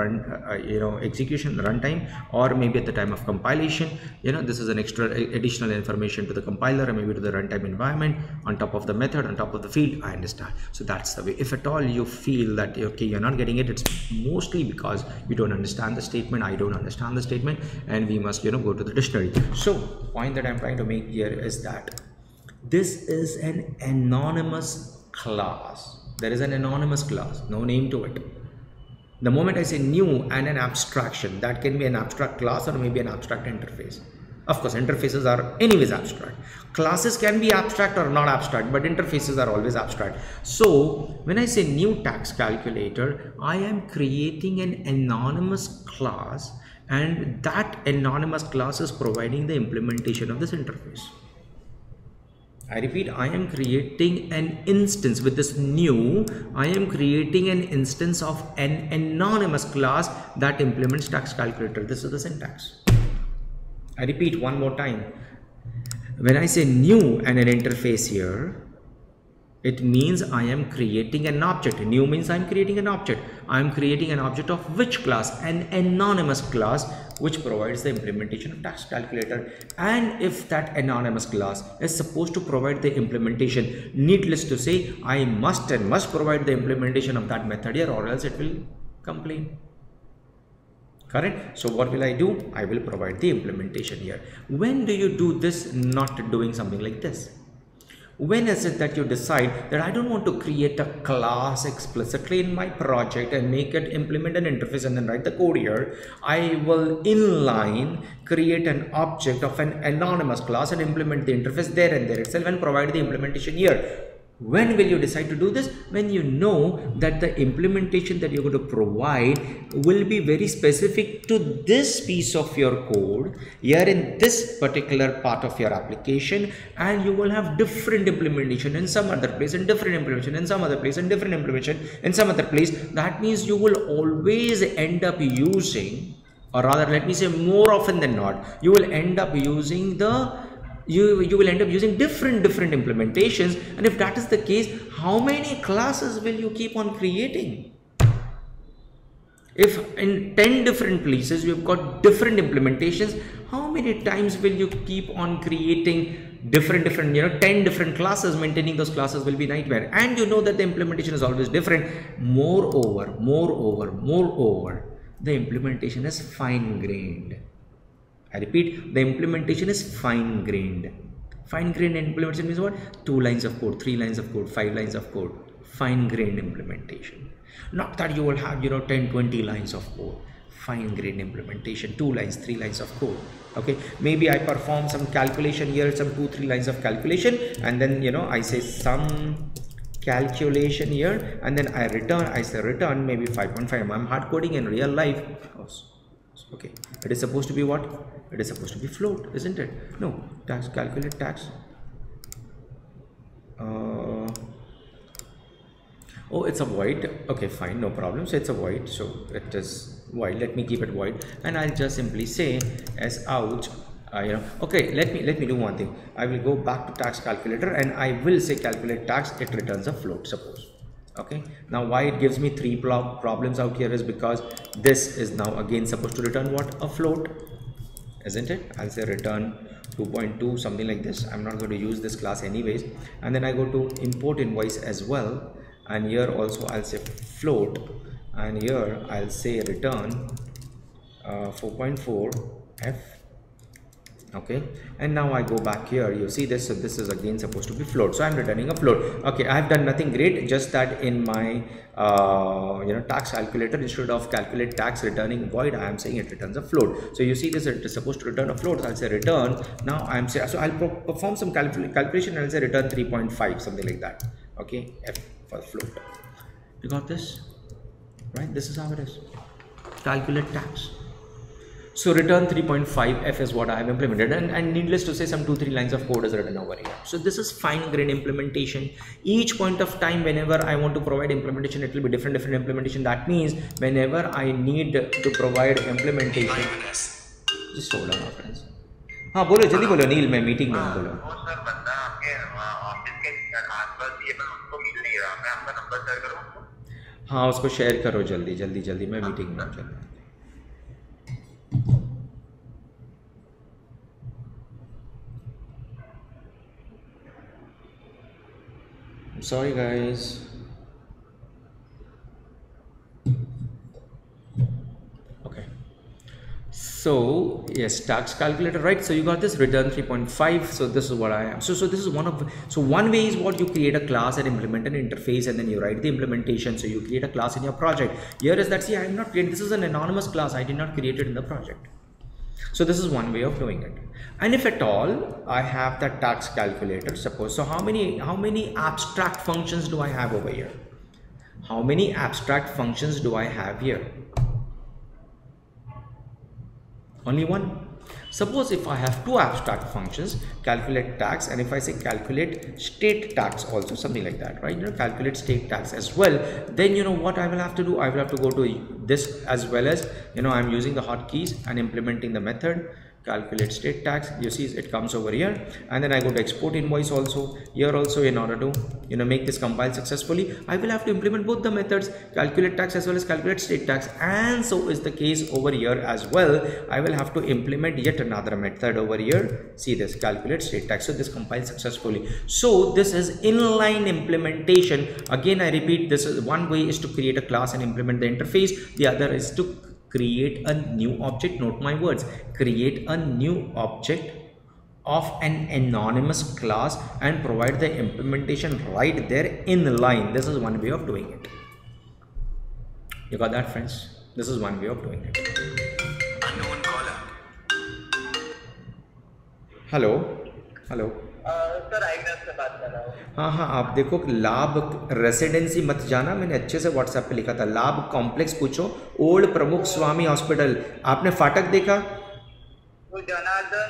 execution, runtime, or maybe at the time of compilation. This is an extra additional information to the compiler, or maybe to the runtime environment, on top of the method, on top of the field. I understand. So that's the way. If at all you feel that okay, you're not getting it, it's mostly because you don't understand the statement. I don't understand the statement, and we must go to the dictionary. So point that I'm trying to make here is that this is an anonymous class. There is an anonymous class, no name to it. The moment I say new and an abstraction, that can be an abstract class or maybe an abstract interface. Of course, interfaces are anyways abstract. Classes can be abstract or not abstract, but interfaces are always abstract. So when I say new tax calculator, I am creating an anonymous class, and that anonymous class is providing the implementation of this interface. I repeat, I am creating an instance with this new. I am creating an instance of an anonymous class that implements tax calculator. This is the syntax. I repeat one more time. When I say new and an interface here, it means I am creating an object. New means I am creating an object. I am creating an object of which class? An anonymous class which provides the implementation of tax calculator. And if that anonymous class is supposed to provide the implementation, needless to say, I must provide the implementation of that method here, or else it will complain. Correct? So what will I do? I will provide the implementation here. When do you do this, not doing something like this? When is it that you decide that I don't want to create a class explicitly in my project and make it implement an interface and then write the code here? I will inline create an object of an anonymous class and implement the interface there and there itself and provide the implementation here. When will you decide to do this? When you know that the implementation that you're going to provide will be very specific to this piece of your code here in this particular part of your application, and you will have different implementation in some other place and different implementation in some other place and different implementation in some other place. That means you will always end up using, or rather let me say more often than not, you will end up using you will end up using different implementations. And if that is the case, how many classes will you keep on creating? If in 10 different places you've got different implementations, how many times will you keep on creating different 10 different classes, maintaining those classes will be nightmare. And you know that the implementation is always different. Moreover, the implementation is fine grained. I repeat, the implementation is fine grained. Fine grained implementation means what? 2 lines of code, 3 lines of code, 5 lines of code. Fine grained implementation. Not that you will have 10, 20 lines of code. Fine grained implementation, 2 lines, 3 lines of code. Okay, maybe I perform some calculation here, some 2, 3 lines of calculation, and then I say some calculation here, and then I say return maybe 5.5. I'm hard coding in real life. Okay, it is supposed to be what? It is supposed to be float, isn't it? No, tax, calculate tax. Oh, it's a void. Okay, fine, no problem. So it's a void, so it is void. Let me keep it void, and I'll just simply say as out. Okay, let me do one thing. I will go back to tax calculator and I will say calculate tax. It returns a float, suppose. Okay, now why it gives me 3 problems out here is because this is now again supposed to return what? A float, isn't it? I'll say return 2.2, something like this. I'm not going to use this class anyways, and then I go to import invoice as well, and here also I'll say float, and here I'll say return 4.4 f. Okay, and now I go back here, you see this, so this is again supposed to be float, so I'm returning a float. Okay, I have done nothing great, just that in my tax calculator, instead of calculate tax returning void, I am saying it returns a float. So you see this, it is supposed to return a float, so I'll say return. Now I'm saying, so I'll perform some calculation and I'll say return 3.5, something like that. Okay, f for float. You got this, right? This is how it is. Calculate tax. So return 3.5 f is what I have implemented, and needless to say, some 2-3 lines of code is written over here. So this is fine grained implementation. Each point of time, whenever I want to provide implementation, it will be different implementation. That means whenever I need to provide implementation, just hold on, friends. हाँ बोलो, जल्दी बोलो नील, मैं meeting में हूँ, बोलो. हाँ उसको शेयर करो जल्दी, मैं मीटिंग में हूँ. Sorry guys. Okay, so yes, tax calculator, right? So you got this return 3.5. so this is what I am. So this is one way is what you create a class and implement an interface, and then you write the implementation. So you create a class in your project. Here is that, see, I am not creating, this is an anonymous class, I did not create it in the project. So this is one way of doing it. And if at all I have that tax calculator, suppose, so how many abstract functions do I have over here? How many abstract functions do I have here? Only one. Suppose if I have 2 abstract functions, calculate tax, and if I say calculate state tax also, something like that, right? Calculate state tax as well, then what I will have to do, I will have to go to this as well as, I'm using the hotkeys and implementing the method calculate state tax. You see it comes over here, and then I go to export invoice also. Here also, in order to make this compile successfully, I will have to implement both the methods, calculate tax as well as calculate state tax. And so is the case over here as well. I will have to implement yet another method over here. See this, calculate state tax. So this compiles successfully. So this is inline implementation. Again I repeat, this is one way is to create a class and implement the interface. The other is to create a new object. Note my words, create a new object of an anonymous class and provide the implementation right there in line. This is one way of doing it. You got that, friends? This is one way of doing it. Unknown caller. Hello. Sir आइगनस से बात कर रहा हूँ. हाँ आप देखो, लाभ रेसिडेंसी मत जाना, मैंने अच्छे से व्हाट्सएप पे लिखा था. लाभ कॉम्प्लेक्स पूछो, ओल्ड प्रमुख स्वामी हॉस्पिटल. आपने फाटक देखा? वो जनार्दन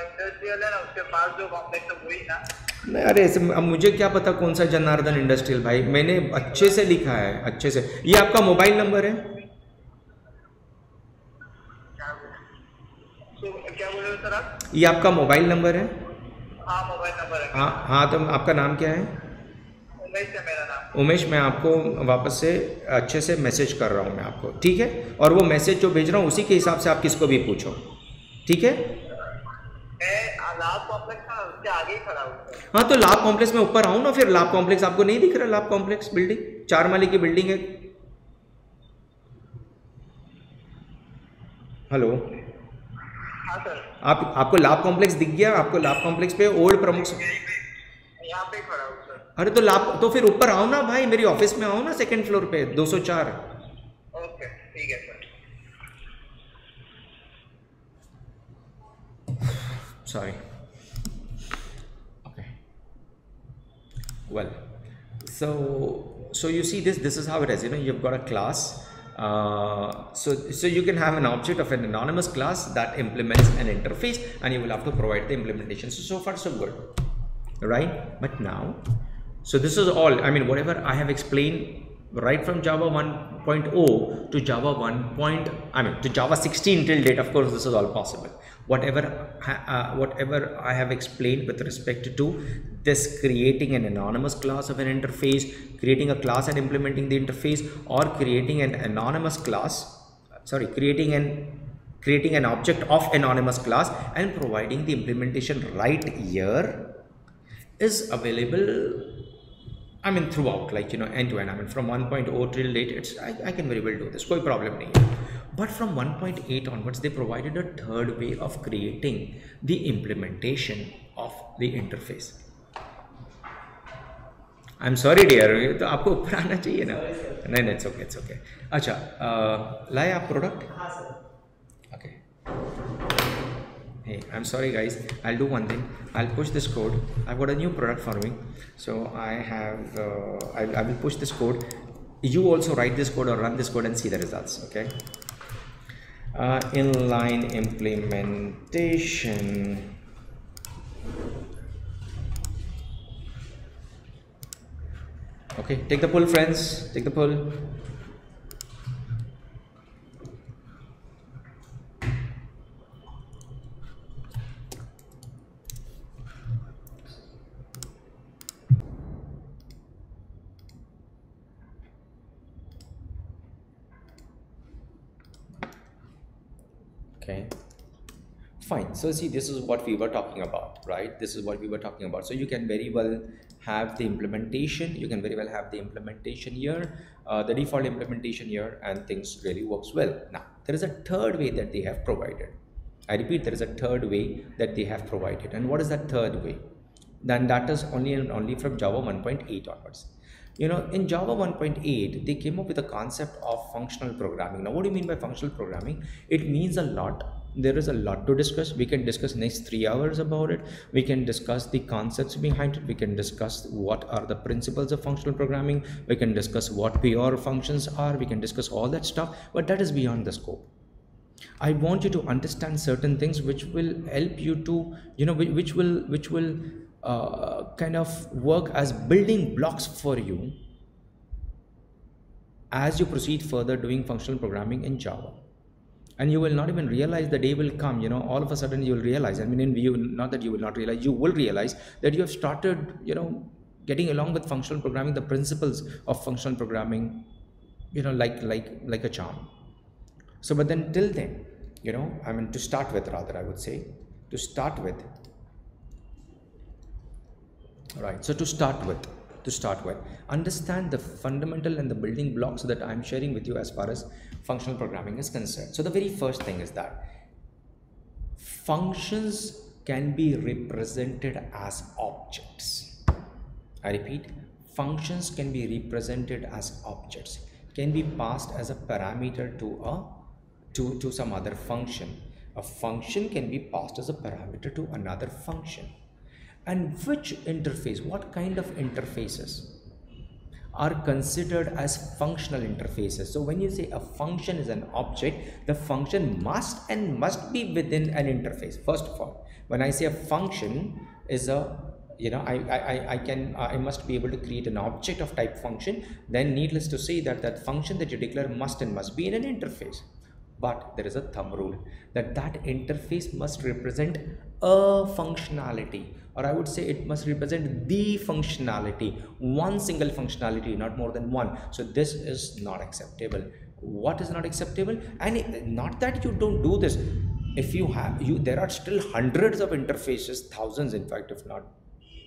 इंडस्ट्रियल है ना, उसके पास जो कॉम्प्लेक्स है वही ना. नहीं, अरे अब मुझे क्या पता कौन सा जनार्दन इंडस्ट्रियल, भाई मैंने अच्छे से लिखा है, अच्छे से. ये आपका मोबाइल नंबर है? क्या बोल रहे हो सर आप? ये आपका मोबाइल नंबर है? हाँ मोबाइल नंबर है. हाँ तो आपका नाम क्या है? उमेश है मेरा नाम. उमेश, मैं आपको वापस से अच्छे से मैसेज कर रहा हूँ मैं आपको, ठीक है? और वो मैसेज जो भेज रहा हूँ उसी के हिसाब से आप किसको भी पूछो, ठीक है? लाभ कॉम्प्लेक्स उससे आगे ही खड़ा हूँ सर। हाँ तो लाभ कॉम्प्लेक्स में ऊपर आऊँ ना, फिर लाभ कॉम्प्लेक्स आपको नहीं दिख रहा? लाभ कॉम्प्लेक्स बिल्डिंग 4 माले की बिल्डिंग है। हेलो, हाँ सर, आपको लाभ कॉम्प्लेक्स दिख गया? आपको लाभ कॉम्प्लेक्स पे ओल्ड प्रमुख, यहाँ पे खड़ा हूँ सर। अरे तो लाभ, तो फिर ऊपर आओ ना भाई, मेरी ऑफिस में आओ ना, सेकंड फ्लोर पे 204। ओके ठीक है sir. Sorry. Okay. Well, so you see this is how it is. You know, you've got a class. So you can have an object of an anonymous class that implements an interface, and you will have to provide the implementation. So far so good, right? But now, so this is all. I mean, whatever I have explained, right from Java 1.0 to Java 1. To Java 16 till date. Of course, this is all possible. Whatever I have explained with respect to this, creating an anonymous class of an interface, creating a class and implementing the interface, or creating an anonymous class, creating an object of anonymous class and providing the implementation right here, is available, I mean, throughout, like, you know, end to end. I mean, from 1.0 till date, I can very well do this, koi problem nahi hai. But from 1.8 onwards, they provided a third way of creating the implementation of the interface. I'm sorry dear, ये तो आपको ऊपर आना चाहिए ना? नहीं, it's okay. अच्छा, लाए आप प्रोडक्ट? हाँ sir. Okay. Hey, I'm sorry guys, I'll do one thing. I'll push this code. I've got a new product for me, so I will push this code. You also write this code or run this code and see the results. Okay. Inline implementation. Okay, take the pull, friends. Take the pull. Okay, fine. So see, this is what we were talking about, right? This is what we were talking about. So you can very well have the implementation. You can very well have the implementation here, the default implementation here, and things really works well. Now, there is a third way that they have provided. I repeat, there is a third way that they have provided. And what is that third way? Then that is only and only from Java 1.8 onwards. You know, in Java 1.8, they came up with a concept of functional programming. Now, what do you mean by functional programming? It means a lot. There is a lot to discuss. We can discuss next 3 hours about it. We can discuss the concepts behind it. We can discuss what are the principles of functional programming. We can discuss what pure functions are. We can discuss all that stuff, but that is beyond the scope. I want you to understand certain things which will help you to, you know, which will kind of work as building blocks for you as you proceed further doing functional programming in Java. And you will not even realize, the day will come, you know, all of a sudden you will realize, I mean, in view, not that you will not realize, you will realize that you have started, you know, getting along with functional programming, the principles of functional programming, you know, like a charm. So, but then till then, you know, I mean, to start with, rather, I would say, to start with, right? So to start with, understand the fundamental and the building blocks that I'm sharing with you as far as functional programming is concerned. So the very first thing is that functions can be represented as objects. I repeat, functions can be represented as objects, can be passed as a parameter to some other function. A function can be passed as a parameter to another function. And which interface, what kind of interfaces are considered as functional interfaces? So when you say a function is an object, the function must be within an interface. First of all, when I say a function is a, you know, I must be able to create an object of type function, then needless to say that that function that you declare must be in an interface. But there is a thumb rule that interface must represent a functionality, or I would say it must represent the functionality, one single functionality, not more than one. So this is not acceptable. What is not acceptable? And not that you don't do this, if you have there are still hundreds of interfaces, thousands in fact, if not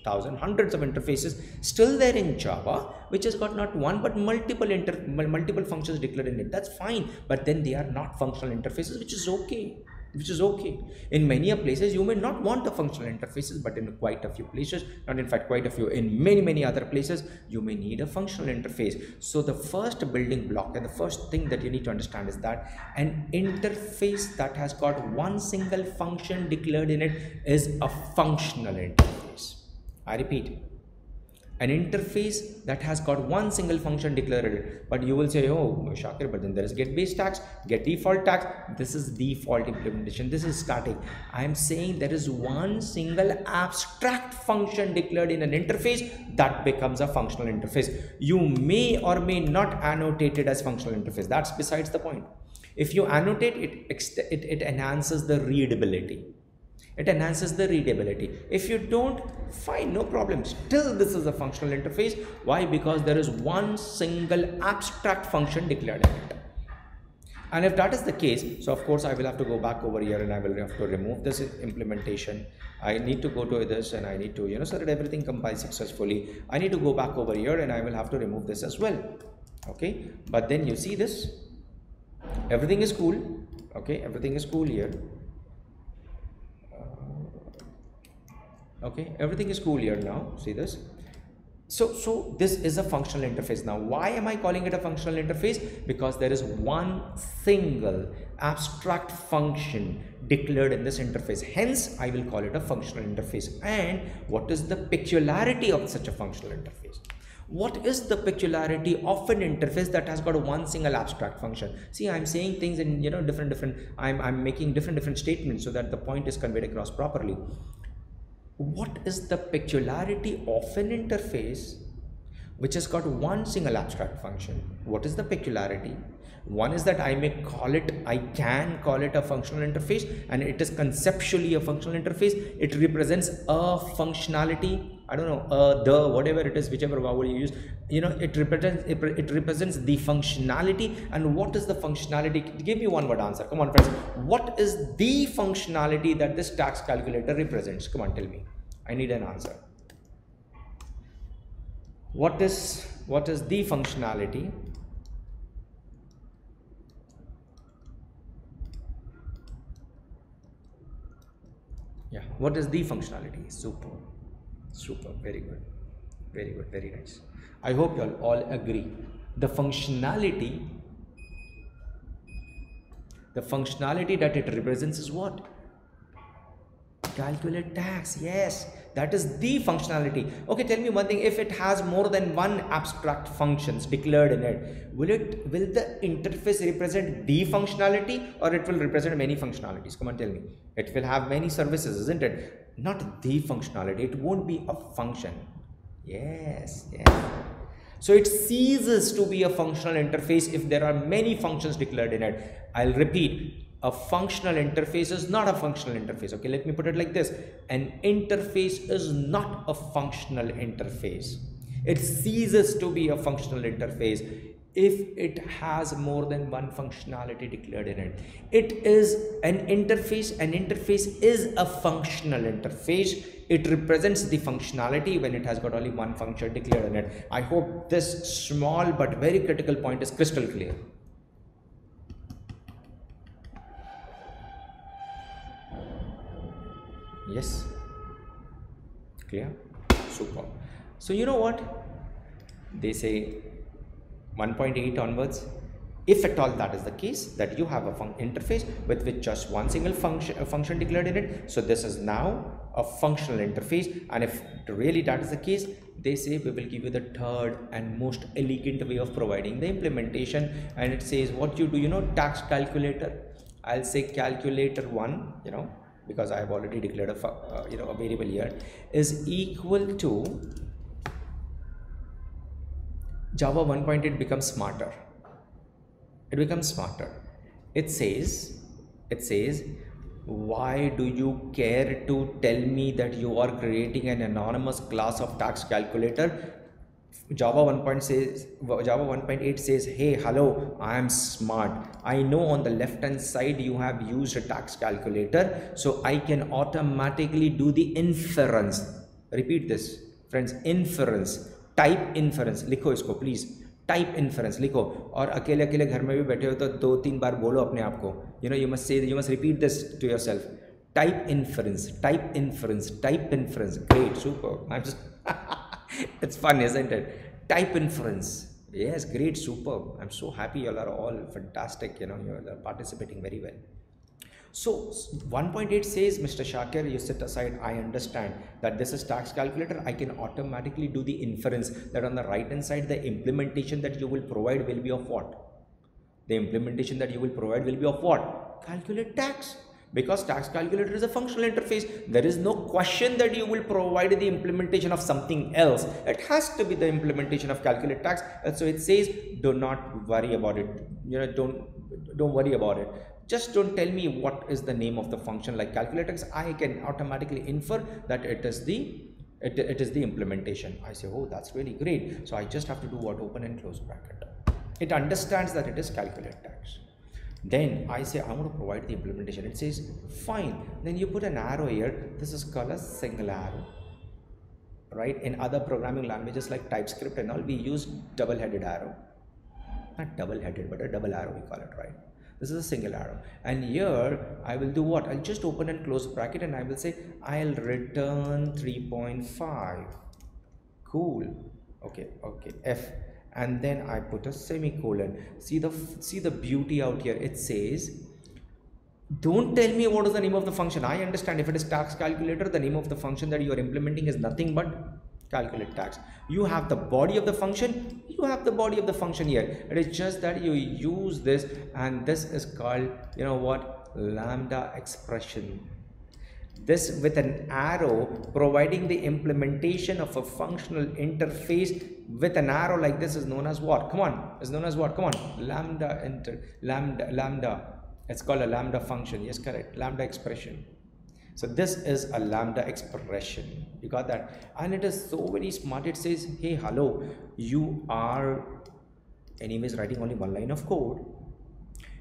thousand, hundreds of interfaces still there in Java, which has got not one but multiple functions declared in it. That's fine, but then they are not functional interfaces, which is okay. In many places you may not want the functional interfaces, but in quite a few places, not in fact quite a few, in many other places, you may need a functional interface. So the first building block and the first thing that you need to understand is that an interface that has got one single function declared in it is a functional interface. I repeat, an interface that has got one single function declared. But you will say, oh Shakir, but then there is get base tags, get default tags. This is default implementation, this is static. I am saying there is one single abstract function declared in an interface that becomes a functional interface. You may or may not annotate it as functional interface. That's besides the point. If you annotate it, it enhances the readability. If you don't, fine, no problem. Still, this is a functional interface. Why? Because there is one single abstract function declared in it. And if that is the case, so of course I will have to go back over here and I will have to remove this implementation. I need to go to this and I need to, so that everything compiles successfully, I need to go back over here and I will have to remove this as well. Okay, but then you see this, everything is cool. Okay, everything is cool here. Okay, everything is cool here now. See this? So this is a functional interface. Now, why am I calling it a functional interface? Because there is one single abstract function declared in this interface. Hence, I will call it a functional interface. And what is the peculiarity of such a functional interface? What is the peculiarity of an interface that has got one single abstract function? See, I'm saying things in I'm making different statements so that the point is conveyed across properly. What is the peculiarity of an interface which has got one single abstract function? What is the peculiarity? One is that I can call it a functional interface, and it is conceptually a functional interface. It represents a functionality. I don't know, whatever it is, whichever vowel you use, it represents the functionality. And what is the functionality? Give me one word answer. Come on, friends. What is the functionality that this tax calculator represents? Come on, tell me. I need an answer. What is the functionality? Yeah, what is the functionality? Super, very good, very nice. I hope you all agree. The functionality that it represents is what? Calculate tax. Yes, that is the functionality. Okay, tell me one thing. If it has more than one abstract functions declared in it, will the interface represent the functionality, or it will represent many functionalities? Come on, tell me. It will have many services, isn't it? Not the functionality. It won't be a function. Yes. So it ceases to be a functional interface if there are many functions declared in it. I'll repeat. A functional interface is not a functional interface. Okay, let me put it like this. An interface is not a functional interface. It ceases to be a functional interface if it has more than one functionality declared in it. It is an interface. An interface is a functional interface. It represents the functionality when it has got only one function declared in it. I hope this small but very critical point is crystal clear. Yes, clear, super. So you know what they say, 1.8 onwards, if at all that is the case, that you have a interface with just one single function declared in it, so this is now a functional interface. And if really that is the case, they say we will give you the third and most elegant way of providing the implementation. And it says what you do, tax calculator. I'll say calculator 1, because I have already declared a variable here, is equal to Java 1.8 becomes smarter. It becomes smarter. It says, why do you care to tell me that you are creating an anonymous class of tax calculator? Java 1.8 says, hey, hello, I am smart. I know on the left hand side you have used a tax calculator, so I can automatically do the inference. Repeat this, friends, inference. Type inference. लिखो इसको please. Type inference लिखो, और अकेले अकेले घर में भी बैठे हो तो 2-3 बार बोलो अपने आप को. You must say, you must repeat this to yourself. Type inference, type inference, type inference. Great, super. I'm just it's fun, isn't it? Type inference. Yes, great, superb. I'm so happy you all are all fantastic. You are participating very well. So 1.8 says, Mr. Shakir, you sit aside. I understand that this is tax calculator. I can automatically do the inference that on the right hand side, the implementation that you will provide will be of what? The implementation that you will provide will be of what? Calculate tax. Because tax calculator is a functional interface, there is no question that you will provide the implementation of something else. It has to be the implementation of calculate tax. And so it says, do not worry about it. Don't worry about it. Just don't tell me what is the name of the function like calculate tax. I can automatically infer that it is the implementation. I say, oh, that's really great. So I just have to do what? Open and close bracket. It understands that it is calculate tax. Then I say, I want to provide the implementation. It says, fine. Then you put an arrow here. This is called a single arrow, right? In other programming languages like TypeScript and all, we use double-headed arrow. Not double-headed, but a double arrow, we call it, right? This is a single arrow. And here I will do what? I'll just open and close bracket and I will say, I'll return 3.5. Cool. Okay. F. And then I put a semicolon. See the beauty out here. It says, don't tell me what is the name of the function. I understand if it is tax calculator, the name of the function that you are implementing is nothing but calculate tax. You have the body of the function. You have the body of the function here. It is just that you use this, and this is called, Lambda expression. This with an arrow providing the implementation of a functional interface with an arrow like this is known as what? Come on, is known as what? Come on, lambda. It's called a lambda function. Yes, correct. Lambda expression. So this is a lambda expression. You got that? And it is so very smart. It says, hey, hello, you are anyways writing only one line of code.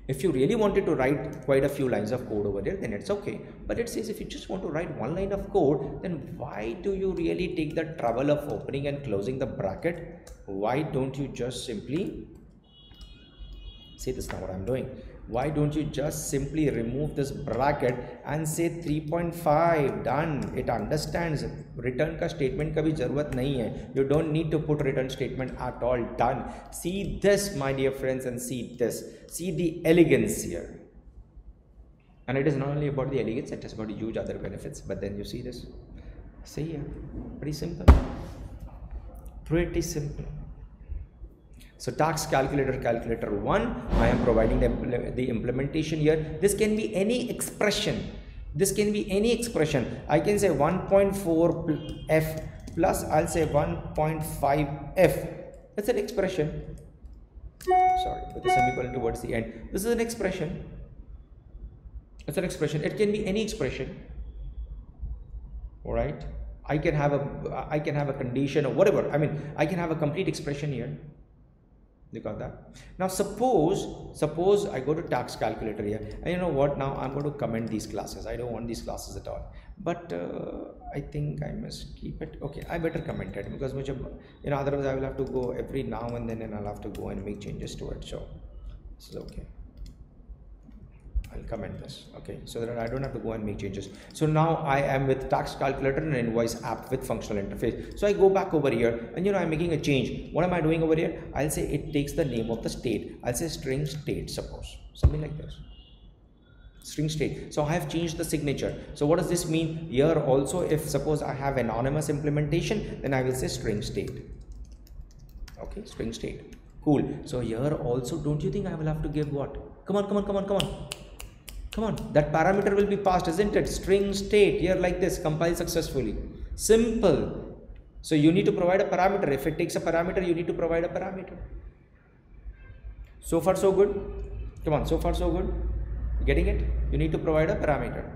If you really wanted to write quite a few lines of code over there, then it's okay. But it says if you just want to write one line of code, then why do you really take the trouble of opening and closing the bracket? Why don't you just simply say this now what I'm doing? Why don't you just simply remove this bracket and say 3.5? Done. It understands. Return ka statement ka bhi zarurat nahi hai. You don't need to put return statement at all. Done. See this, my dear friends, and see this. See the elegance here. And it is not only about the elegance, it is about huge other benefits. But then you see this. See here. Pretty simple. Pretty simple. So tax calculator 1, I am providing the implementation here. This can be any expression. This can be any expression. I can say 1.4 f plus I'll say 1.5 f. That's an expression. Sorry, with the semicolon towards the end. This is an expression. It's an expression. It can be any expression. All right. I can have a condition or whatever. I mean, I can have a complete expression here. You got that? Now suppose I go to tax calculator here, and you know what, now I'm going to comment these classes. I don't want these classes at all, but I think I must keep it. Okay, I better comment it because otherwise I will have to go every now and then, and I'll have to go and make changes to it. So this is okay. I'll comment this, okay, so that I don't have to go and make changes. So now I am with tax calculator and invoice app with functional interface. So I go back over here and I'm making a change. What am I doing over here? I'll say it takes the name of the state. I'll say string state, suppose something like this, string state. So I have changed the signature. So what does this mean here? Also, if suppose I have anonymous implementation, then I will say string state. Okay, string state. Cool. So here also, don't you think I will have to give what? Come on, that parameter will be passed, isn't it? String state here like this, compile successfully. Simple. So you need to provide a parameter. If it takes a parameter, you need to provide a parameter. So far so good. Come on, so far so good. Getting it? You need to provide a parameter.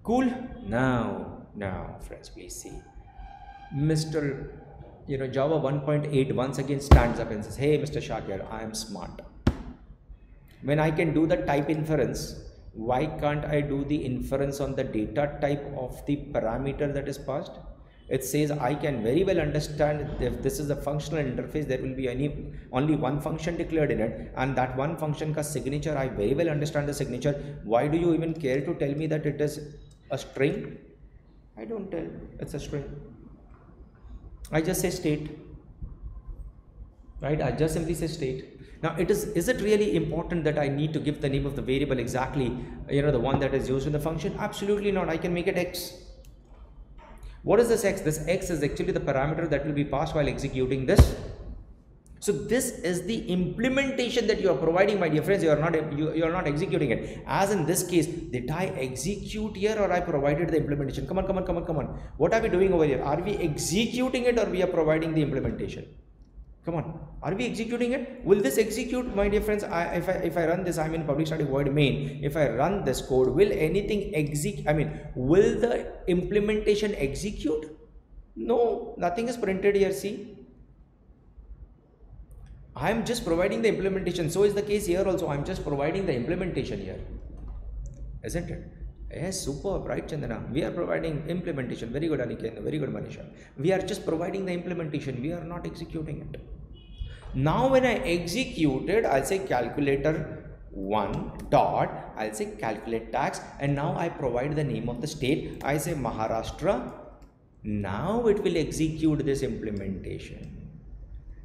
Cool. Now friends, please see. Mr. Java 1.8 once again stands up and says, hey, Mr. Shakir, I am smart. When I can do the type inference, why can't I do the inference on the data type of the parameter that is passed? It says I can very well understand if this is a functional interface, there will be only one function declared in it, and that one function ka signature, I very well understand the signature. Why do you even care to tell me that it is a string? I don't tell, it's a string. I just say state, right? I just simply say state. Now is it really important that I need to give the name of the variable exactly, the one that is used in the function? Absolutely not. I can make it x. What is this x? This x is actually the parameter that will be passed while executing this. So this is the implementation that you are providing, my dear friends. You are not executing it. As in this case, did I execute here or I provided the implementation? Come on. What are we doing over here? Are we executing it or we are providing the implementation? Come on, are we executing it? Will this execute, my dear friends? If I run this, I'm in public static void main. If I run this code, will anything execute? Will the implementation execute? No, nothing is printed here. See, I am just providing the implementation. So is the case here also. I'm just providing the implementation here, isn't it? Yes, superb, right, Chandana? We are providing implementation. Very good, Aniket. Very good, Manisha. We are just providing the implementation. We are not executing it. Now, when I execute it, I'll say calculator 1 dot, I'll say calculate tax, and now I provide the name of the state. I say Maharashtra. Now it will execute this implementation.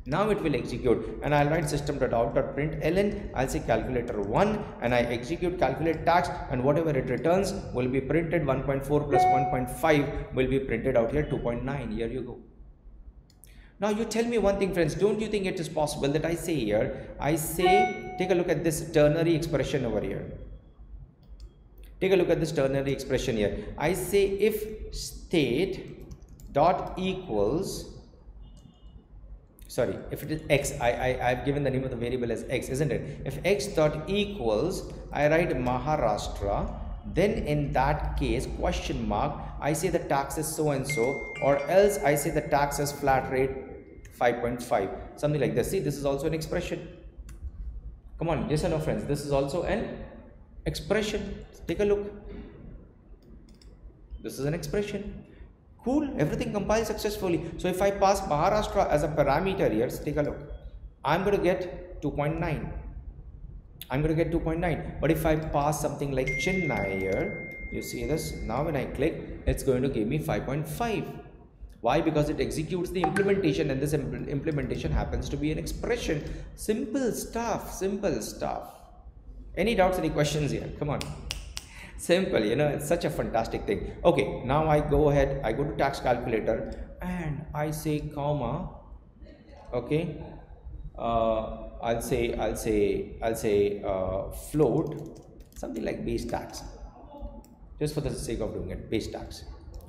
Now it will execute, and I'll write system.out.println. I'll say calculator 1 and I execute calculate tax, and whatever it returns will be printed. 1.4 plus 1.5 will be printed out here, 2.9. Here you go. Now you tell me one thing, friends. Don't you think it is possible that I say here, take a look at this ternary expression over here. Take a look at this ternary expression here. I say if state dot equals, sorry, if it is x, I've given the name of the variable as x, isn't it? If x dot equals, I write Maharashtra, then in that case, question mark, I say the tax is so and so, or else I say the tax is flat rate 5.5, something like this. See, this is also an expression. Come on, yes or no, friends? This is also an expression. Take a look. This is an expression. Cool, everything compiles successfully. So if I pass Maharashtra as a parameter here, take a look. I'm going to get 2.9. But if I pass something like Chennai here, you see this, now when I click, it's going to give me 5.5. Why? Because it executes the implementation, and this implementation happens to be an expression. Simple stuff. Any doubts, any questions here? Come on. Simple, it's such a fantastic thing. Okay, now I go ahead, I go to tax calculator and I say comma. Okay, I'll say float, something like base tax, just for the sake of doing it, base tax.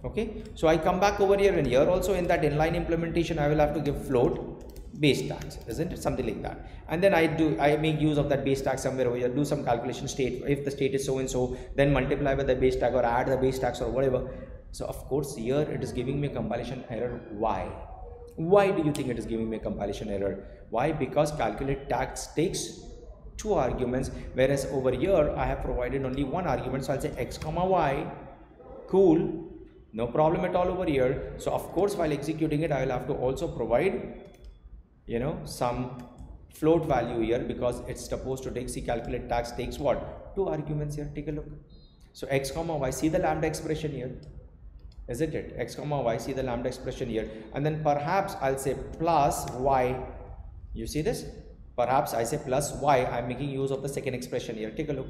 Okay, so I come back over here, and here also in that inline implementation I will have to give float base tax, isn't it? Something like that. And then I make use of that base tax somewhere over here, do some calculation state. If the state is so and so, then multiply with the base tax or add the base tax or whatever. So of course here it is giving me a compilation error. Why do you think it is giving me a compilation error? Why? Because calculate tax takes 2 arguments, whereas over here I have provided only 1 argument. So I'll say x comma y. Cool, no problem at all over here. So of course while executing it I will have to also provide some float value here, because it's supposed to take, see, calculate tax takes what? 2 arguments here. Take a look. So x comma y, see the lambda expression here, isn't it? X comma y, see the lambda expression here, and then perhaps I'll say plus y. You see this? Perhaps I say plus y. I'm making use of the second expression here. Take a look.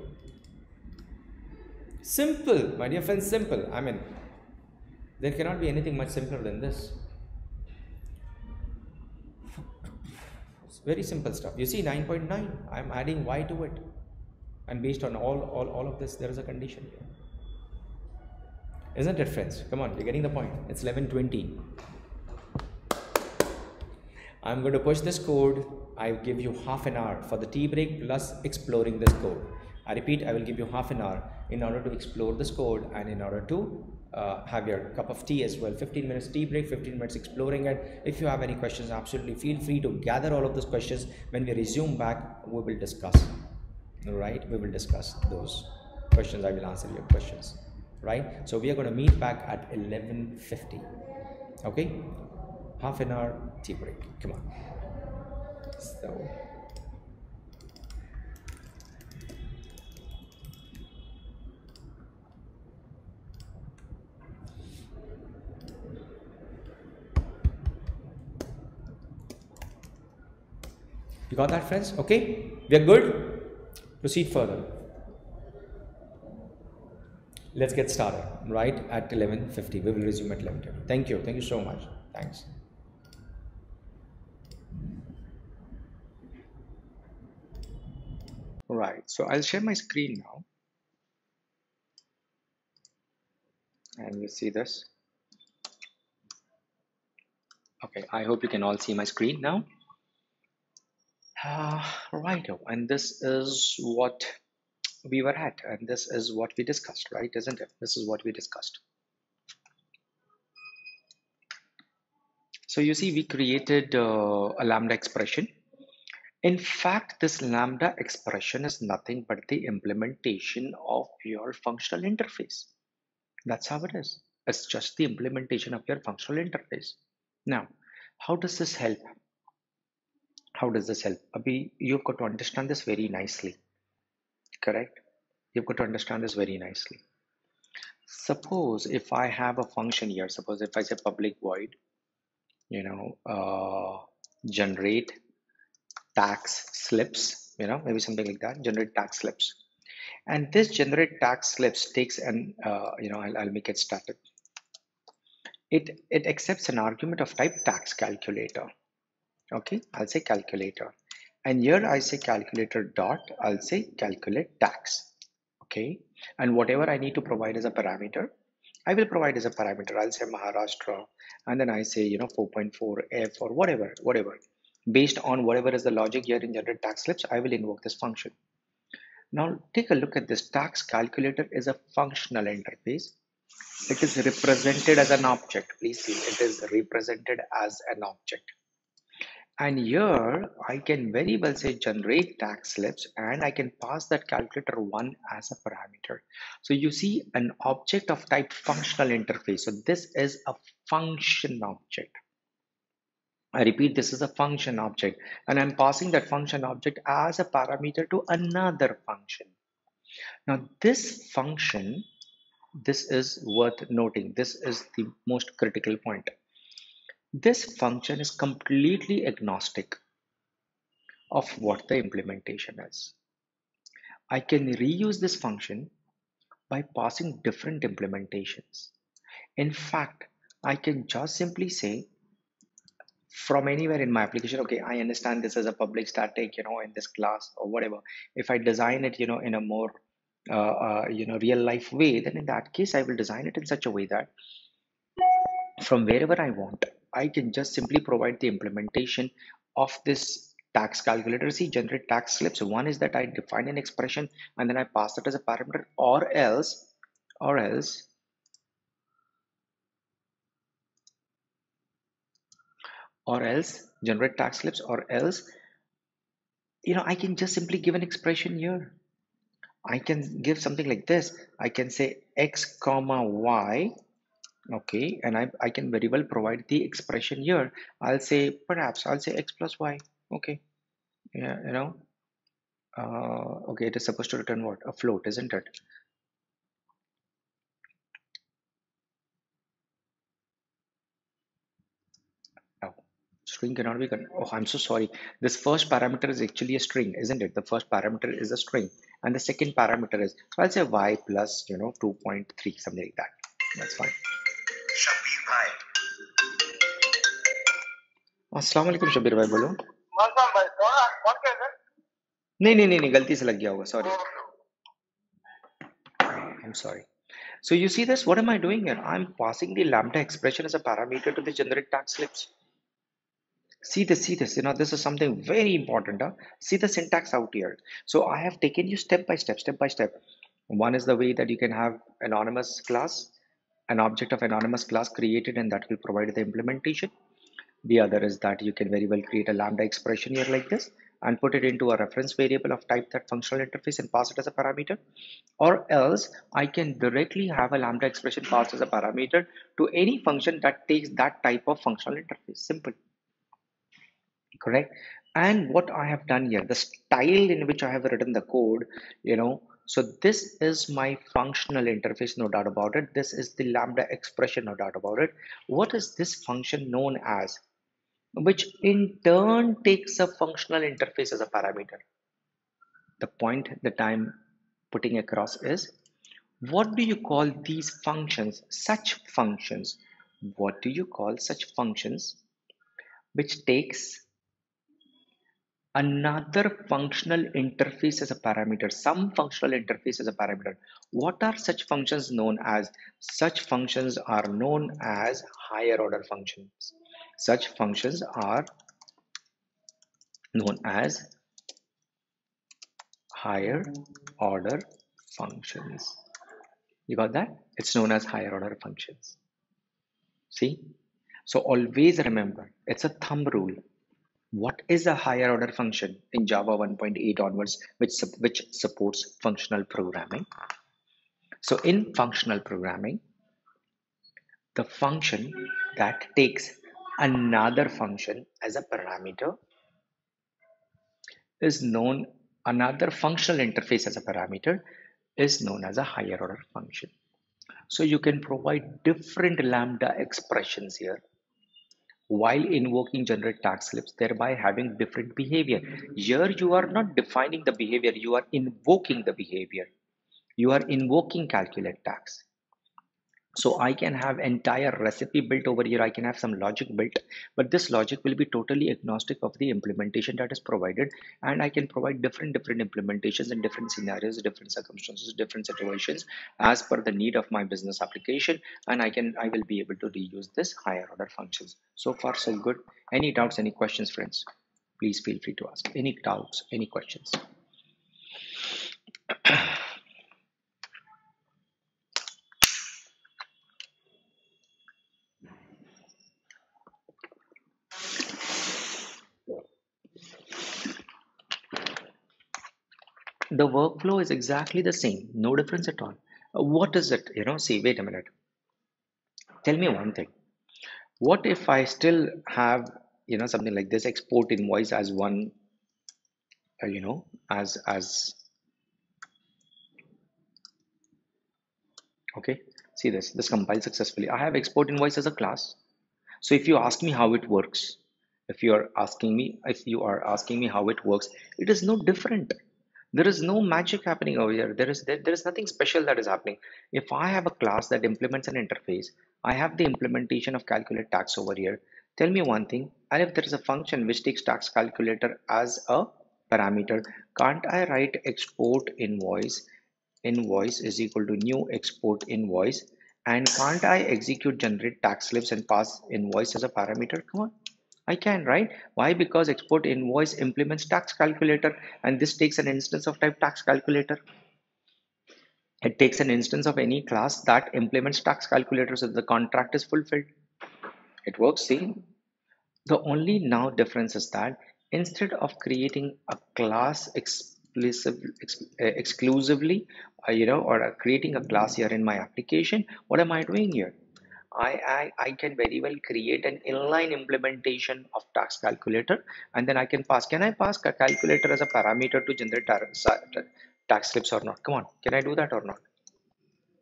Simple, my dear friends, simple. There cannot be anything much simpler than this. Very simple stuff. You see 9.9, I'm adding y to it, and based on all of this there is a condition here, isn't it, friends? Come on, you're getting the point. It's 11:20. I'm going to push this code. I give you half an hour for the tea break plus exploring this code. I repeat, I will give you half an hour in order to explore this code and in order to have your cup of tea as well. 15 minutes tea break, 15 minutes exploring it. If you have any questions, absolutely feel free to gather all of those questions. When we resume back, we will discuss. All right, we will discuss those questions. I will answer your questions. Right. So we are going to meet back at 11:50. Okay, half an hour tea break. Come on. So. You got that, friends? Okay, we are good. Proceed further. Let's get started. Right at 11:50. We will resume at 11:30. Thank you. Thank you so much. Thanks. Right. So I'll share my screen now, and you see this. Okay. I hope you can all see my screen now. Right. And this is what we were at, and this is what we discussed, right? Isn't it? This is what we discussed. So you see, we created a lambda expression. In fact, this lambda expression is nothing but the implementation of your functional interface. That's how it is. It's just the implementation of your functional interface. Now, how does this help? How does this help? Abhi, you've got to understand this very nicely, correct? You've got to understand this very nicely. Suppose if I have a function here, suppose if I say public void, generate tax slips, maybe something like that, generate tax slips. And this generate tax slips takes an, I'll make it static. It accepts an argument of type tax calculator. Okay, I'll say calculator. And here I say calculator dot, I'll say calculate tax. Okay, and whatever I need to provide as a parameter, I will provide as a parameter. I'll say Maharashtra, and then I say 4.4f or whatever. Based on whatever is the logic here in generate tax slips, I will invoke this function. Now take a look at this. Tax calculator is a functional interface. It is represented as an object. Please see, it is represented as an object. And here I can very well say generate tax slips, and I can pass that calculator 1 as a parameter. So you see an object of type functional interface. So this is a function object. I repeat, this is a function object, and I'm passing that function object as a parameter to another function. Now this function, this is worth noting. This is the most critical point. This function is completely agnostic of what the implementation is. I can reuse this function by passing different implementations. In fact, I can just simply say from anywhere in my application, okay, I understand this is a public static, in this class or whatever. If I design it, in a more, real life way, then in that case, I will design it in such a way that from wherever I want, I can just simply provide the implementation of this tax calculator. See, generate tax slips. One is that I define an expression and then I pass it as a parameter, or else generate tax slips, or else, I can just simply give an expression here. I can give something like this. I can say x comma y. Okay, and I can very well provide the expression here. I'll say x plus y. Okay, yeah, okay, it is supposed to return what? A float, isn't it? Oh, string cannot be oh, I'm so sorry. This first parameter is actually a string, isn't it? The first parameter is a string, and the second parameter is, so I'll say y plus 2.3, something like that. That's fine. अस्सलाम वालेकुम शबीर भाई, बोलो। नहीं, गलती से लग गया होगा, sorry. I'm sorry. So you see this, what am I doing here? I'm passing the lambda expression as a parameter to the generate tax slips. See this, this is something very important. Huh? See the syntax out here. So I have taken you step by step. One is the way that you can have anonymous class, an object of anonymous class created, and that will provide the implementation. The other is that you can very well create a lambda expression here like this and put it into a reference variable of type that functional interface and pass it as a parameter. Or else I can directly have a lambda expression passed as a parameter to any function that takes that type of functional interface. Simple, correct? And what I have done here, the style in which I have written the code, so this is my functional interface, no doubt about it. This is the lambda expression, no doubt about it. What is this function known as? Which in turn takes a functional interface as a parameter. The point that I'm putting across is, what do you call these functions, such functions? What do you call such functions which takes another functional interface as a parameter, some functional interface as a parameter? What are such functions known as? Such functions are known as higher order functions. Such functions are known as higher order functions. You got that? It's known as higher order functions. See? So always remember, it's a thumb rule. What is a higher order function in Java 1.8 onwards, which supports functional programming? So in functional programming, the function that takes another function as a parameter is known, another functional interface as a parameter is known as a higher order function. So you can provide different lambda expressions here while invoking generate tag slips, thereby having different behavior. Here you are not defining the behavior, you are invoking the behavior. You are invoking calculate tags. So I can have entire recipe built over here. I can have some logic built, but this logic will be totally agnostic of the implementation that is provided. And I can provide different implementations in different scenarios, different circumstances, different situations as per the need of my business application. And I will be able to reuse this higher order functions. So far, so good. Any doubts, any questions, friends? Please feel free to ask. Any doubts, any questions? The workflow is exactly the same, no difference at all. What is it? See, wait a minute. Tell me one thing. What if I still have, something like this export invoice as one, as okay. See this compiled successfully. I have export invoice as a class. So if you ask me how it works, if you are asking me how it works, it is no different. There is no magic happening over here. There is nothing special that is happening. If I have a class that implements an interface, I have the implementation of calculate tax over here. Tell me one thing, and if there is a function which takes tax calculator as a parameter, can't I write export invoice is equal to new export invoice, and can't I execute generate tax slips and pass invoice as a parameter? Come on, I can, right? Why? Because export invoice implements tax calculator, and this takes an instance of type tax calculator. It takes an instance of any class that implements tax calculator, so the contract is fulfilled. It works. See, the only now difference is that instead of creating a class exclusively, or creating a class here in my application, what am I doing here? I can very well create an inline implementation of tax calculator, and then can I pass calculator as a parameter to generate tax slips or not? Come on, can I do that or not?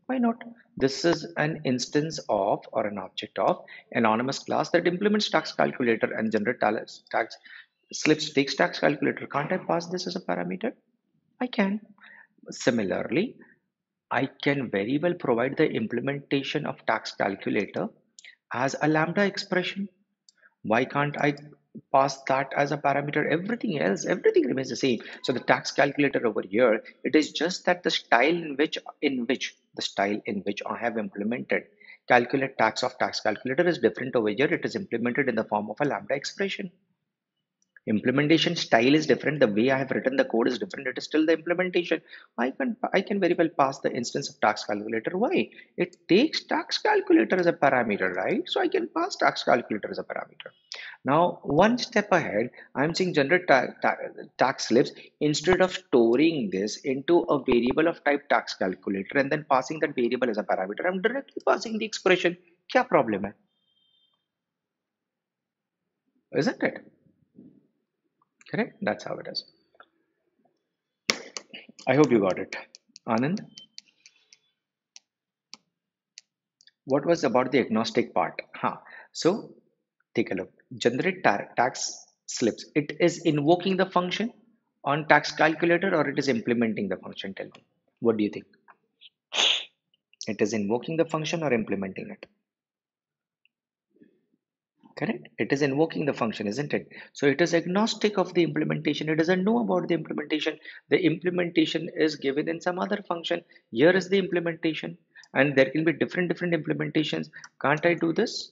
Why not? This is an instance of, or an object of, anonymous class that implements tax calculator and generate tax slips, takes tax calculator. Can't I pass this as a parameter? I can. Similarly, I can very well provide the implementation of tax calculator as a lambda expression. Why can't I pass that as a parameter? Everything else, everything remains the same. So the tax calculator over here, it is just that the style in which I have implemented calculate tax of tax calculator is different over here. It is implemented in the form of a lambda expression. Implementation style is different. The way I have written the code is different. It is still the implementation. I can very well pass the instance of tax calculator. Why? It takes tax calculator as a parameter, right? So I can pass tax calculator as a parameter. Now, one step ahead, I'm saying generate tax slips instead of storing this into a variable of type tax calculator and then passing that variable as a parameter. I'm directly passing the expression. Kya problem hai? Isn't it? Correct? That's how it is. I hope you got it. Anand, what was about the agnostic part? Huh. So take a look. Generate tax slips. It is invoking the function on tax calculator or it is implementing the function? Tell me. What do you think? It is invoking the function or implementing it? Correct? It is invoking the function, isn't it? So it is agnostic of the implementation. It doesn't know about the implementation. The implementation is given in some other function. Here is the implementation, and there can be different implementations. Can't I do this?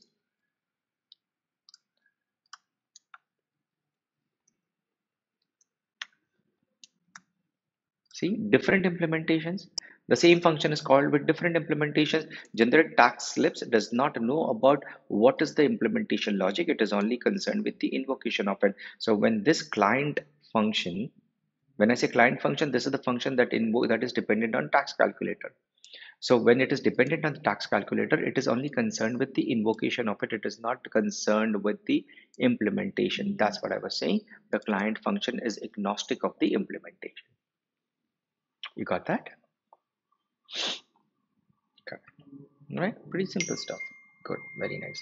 See, different implementations. The same function is called with different implementations. Generate tax slips does not know about what is the implementation logic. It is only concerned with the invocation of it. So when this client function, when I say client function, this is the function that is dependent on tax calculator. So when it is dependent on the tax calculator, it is only concerned with the invocation of it. It is not concerned with the implementation. That's what I was saying. The client function is agnostic of the implementation. You got that? Okay. All right. Pretty simple stuff. Good. Very nice.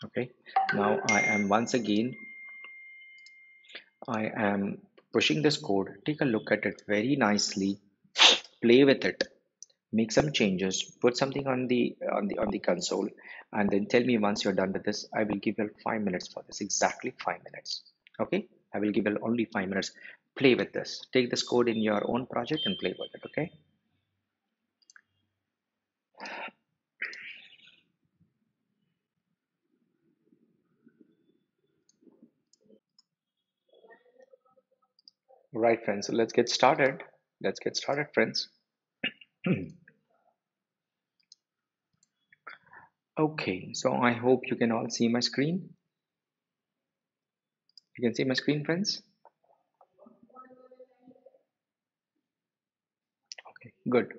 Okay. Now I am pushing this code. Take a look at it very nicely. Play with it. Make some changes. Put something on the console, and then tell me once you're done with this. I will give you 5 minutes for this. Exactly 5 minutes. Okay. I will give you only 5 minutes. Play with this. Take this code in your own project and play with it. Okay. Right, friends. So let's get started. Let's get started, friends. Okay, so I hope you can all see my screen. You can see my screen, friends. Okay, good.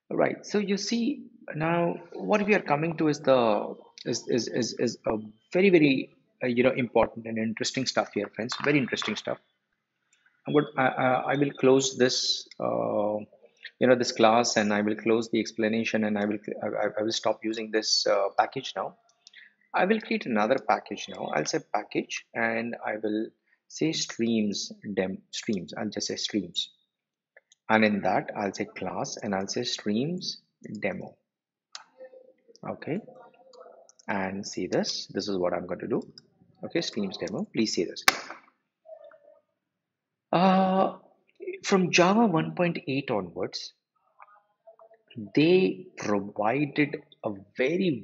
All right. So you see now what we are coming to is a very important and interesting stuff here, friends. Very interesting stuff. I will close this this class, and I will close the explanation, and I will stop using this package now. I will create another package now. I'll say package, and I will say streams. I'll just say streams, and in that I'll say class, and I'll say streams demo. Okay, and see this. This is what I'm going to do. Okay, streams demo. Please see this. Uh, from Java 1.8 onwards, they provided a very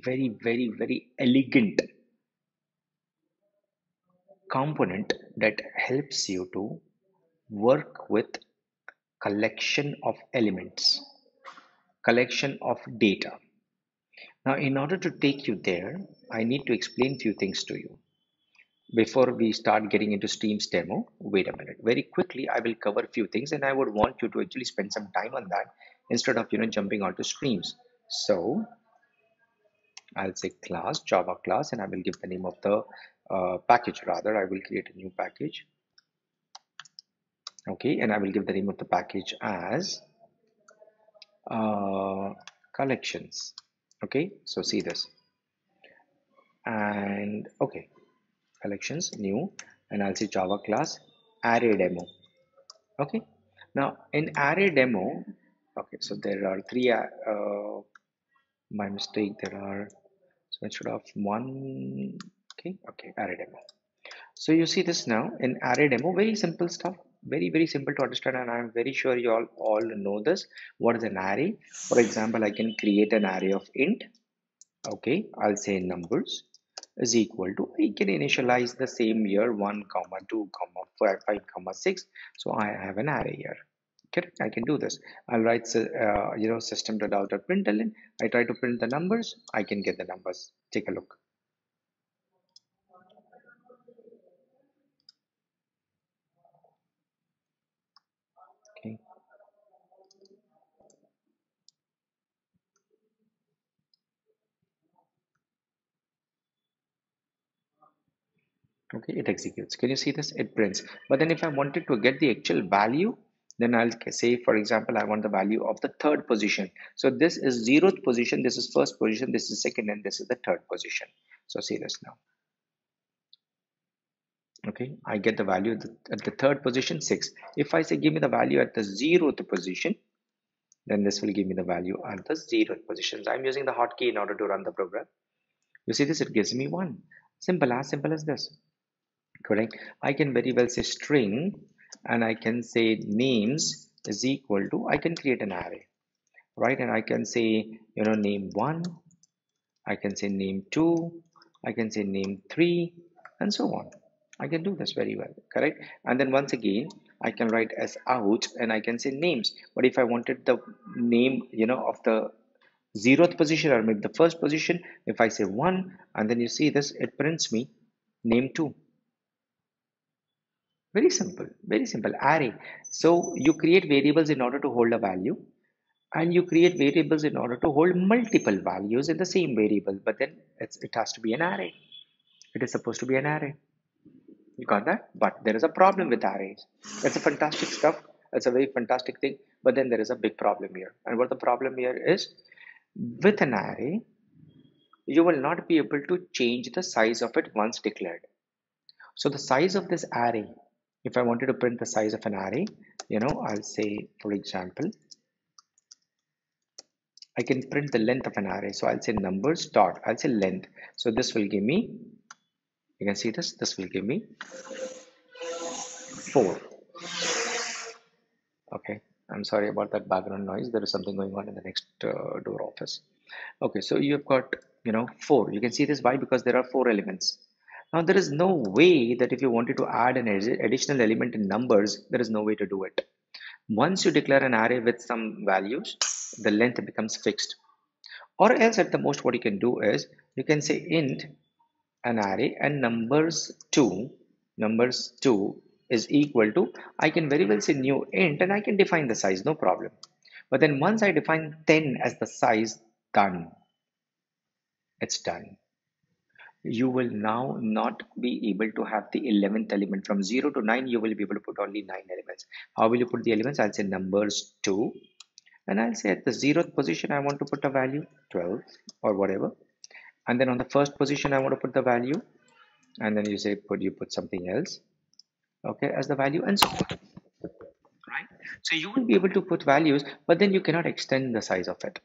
elegant component that helps you to work with collection of elements, collection of data. Now, in order to take you there, I need to explain few things to you. Before we start getting into Streams demo, wait a minute. Very quickly, I will cover a few things, and I would want you to actually spend some time on that instead of jumping onto Streams. So I'll say class, Java class, and I will give the name of the package. Rather, I will create a new package. Okay, and I will give the name of the package as collections. Okay, so see this, and okay, collections new, and I'll say Java class array demo. Okay, now in array demo, okay, so there are three my mistake, there are, so instead of one, okay, array demo. So you see this now in array demo, very simple stuff, very simple to understand, and I'm very sure you all know this. What is an array? For example, I can create an array of int. Okay, I'll say numbers, is equal to, I can initialize the same year 1 comma 2 comma 5 comma 6. So I have an array here. Correct. I can do this. I'll write system.out.println. I try to print the numbers. I can get the numbers. Take a look. Okay. Okay, it executes. Can you see this? It prints. But then if I wanted to get the actual value, then I'll say, for example, I want the value of the third position. So this is 0th position, this is first position, this is second, and this is the third position. So see this now. Okay, I get the value at the third position, 6. If I say give me the value at the 0th position, then this will give me the value at the 0th position. So I'm using the hotkey in order to run the program. You see this, it gives me 1. Simple as this. Correct. I can very well say string, and I can say names is equal to, I can create an array, right? And I can say, name 1, I can say name 2, I can say name 3, and so on. I can do this very well, correct? And then once again, I can write as out, and I can say names. But if I wanted the name, of the 0th position, or maybe the first position, if I say 1, and then you see this, it prints me name 2. Very simple array. So you create variables in order to hold a value, and you create variables in order to hold multiple values in the same variable, but then it has to be an array. It is supposed to be an array. You got that? But there is a problem with arrays. It's a fantastic stuff. It's a very fantastic thing, but then there is a big problem here. And what the problem here is, with an array, you will not be able to change the size of it once declared. So the size of this array, if I wanted to print the size of an array, I'll say, for example, I can print the length of an array. So I'll say numbers dot, I'll say length. So this will give me, you can see this will give me 4. Okay, I'm sorry about that background noise. There is something going on in the next door office. Okay, so you've got, 4. You can see this. Why? Because there are 4 elements. Now there is no way that if you wanted to add an additional element in numbers, there is no way to do it. Once you declare an array with some values, the length becomes fixed. Or else at the most what you can do is, you can say int an array and numbers2 is equal to, I can very well say new int, and I can define the size, no problem. But then once I define 10 as the size, done. It's done. You will now not be able to have the 11th element. From 0 to 9, you will be able to put only 9 elements. How will you put the elements? I'll say numbers 2, and I'll say at the 0th position I want to put a value 12 or whatever, and then on the first position I want to put the value, and then you say you put something else, okay, as the value, and so on, right? So you will be able to put values, but then you cannot extend the size of it.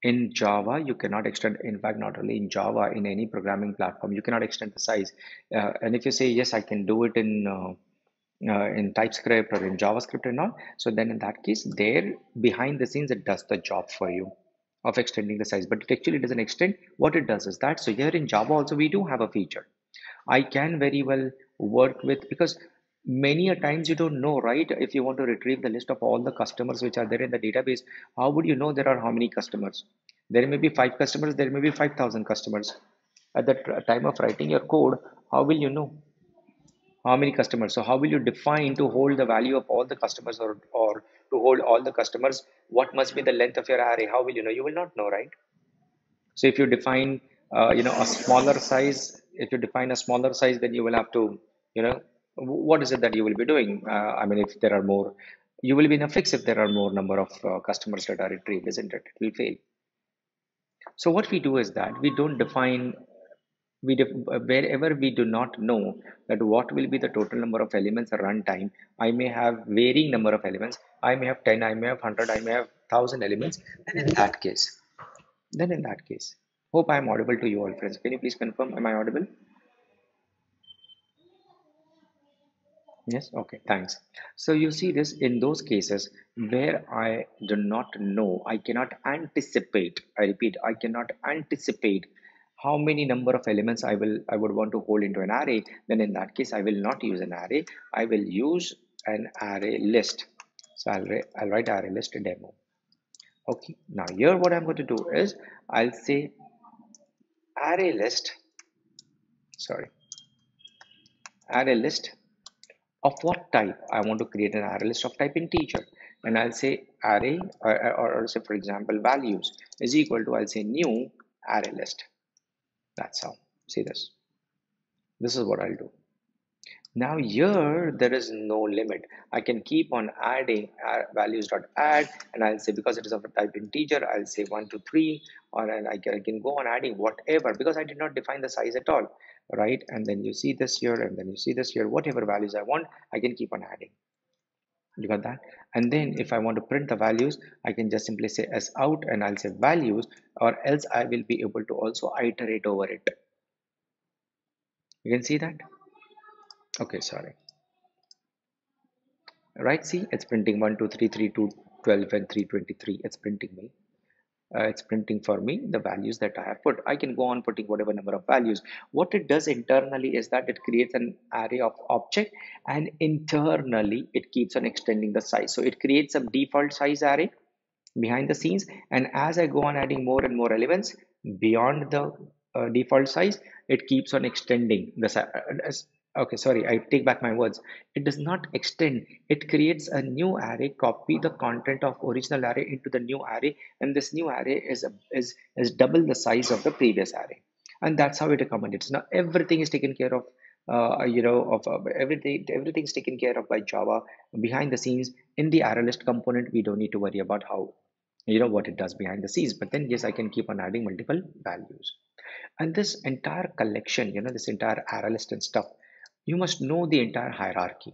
In Java, you cannot extend, in fact, not only in Java, in any programming platform, you cannot extend the size. And if you say, yes, I can do it in TypeScript or in JavaScript and all, so then in that case, there behind the scenes, it does the job for you of extending the size, but it actually doesn't extend. What it does is that, so here in Java also, we do have a feature. I can very well work with, because many a times you don't know, right? If you want to retrieve the list of all the customers which are there in the database, how would you know there are how many customers? There may be 5 customers, there may be 5,000 customers. At the time of writing your code, how will you know how many customers? So how will you define to hold the value of all the customers, or to hold all the customers, what must be the length of your array? How will you know? You will not know, right? So if you define, a smaller size, if you define a smaller size, then you will have to, what is it that you will be doing? I mean, if there are more, you will be in a fix if there are more number of customers that are retrieved, isn't it? It will fail. So what we do is that we don't define, wherever we do not know that what will be the total number of elements at runtime. I may have varying number of elements. I may have 10, I may have 100, I may have 1,000 elements. Then in that case, hope I am audible to you all, friends. Can you please confirm? Am I audible? Yes. Okay. Thanks. So you see this in those cases where I do not know, I cannot anticipate. I repeat, I cannot anticipate how many number of elements I would want to hold into an array, then in that case I will not use an array, I will use an array list. So I'll write array list demo. Okay, now here what I'm going to do is I'll say array list, sorry, array list of what type. I want to create an array list of type integer, and I'll say array or say for example values is equal to, I'll say new array list. That's how. See this. This is what I'll do. Now here there is no limit. I can keep on adding values dot add, and I'll say because it is of a type integer, I'll say 1 to 3, or I can go on adding whatever because I did not define the size at all, right? And then you see this here, and then you see this here. Whatever values I want, I can keep on adding. You got that? And then if I want to print the values, I can just simply say s out, and I'll say values, or else I will be able to also iterate over it. You can see that. Okay, sorry. Right, see, it's printing 1 2 3 3 2 12 and 323. It's printing me, it's printing for me the values that I have put. I can go on putting whatever number of values. What it does internally is that it creates an array of object, and internally it keeps on extending the size. So it creates a default size array behind the scenes, and as I go on adding more and more elements beyond the default size, it keeps on extending the size. Okay, sorry, I take back my words. It does not extend, it creates a new array, copy the content of original array into the new array, and this new array is double the size of the previous array. And that's how it accommodates. Now everything is taken care of, everything's taken care of by Java behind the scenes. In the array list component, we don't need to worry about how, what it does behind the scenes. But then yes, I can keep on adding multiple values. And this entire collection, this entire array list and stuff, you must know the entire hierarchy.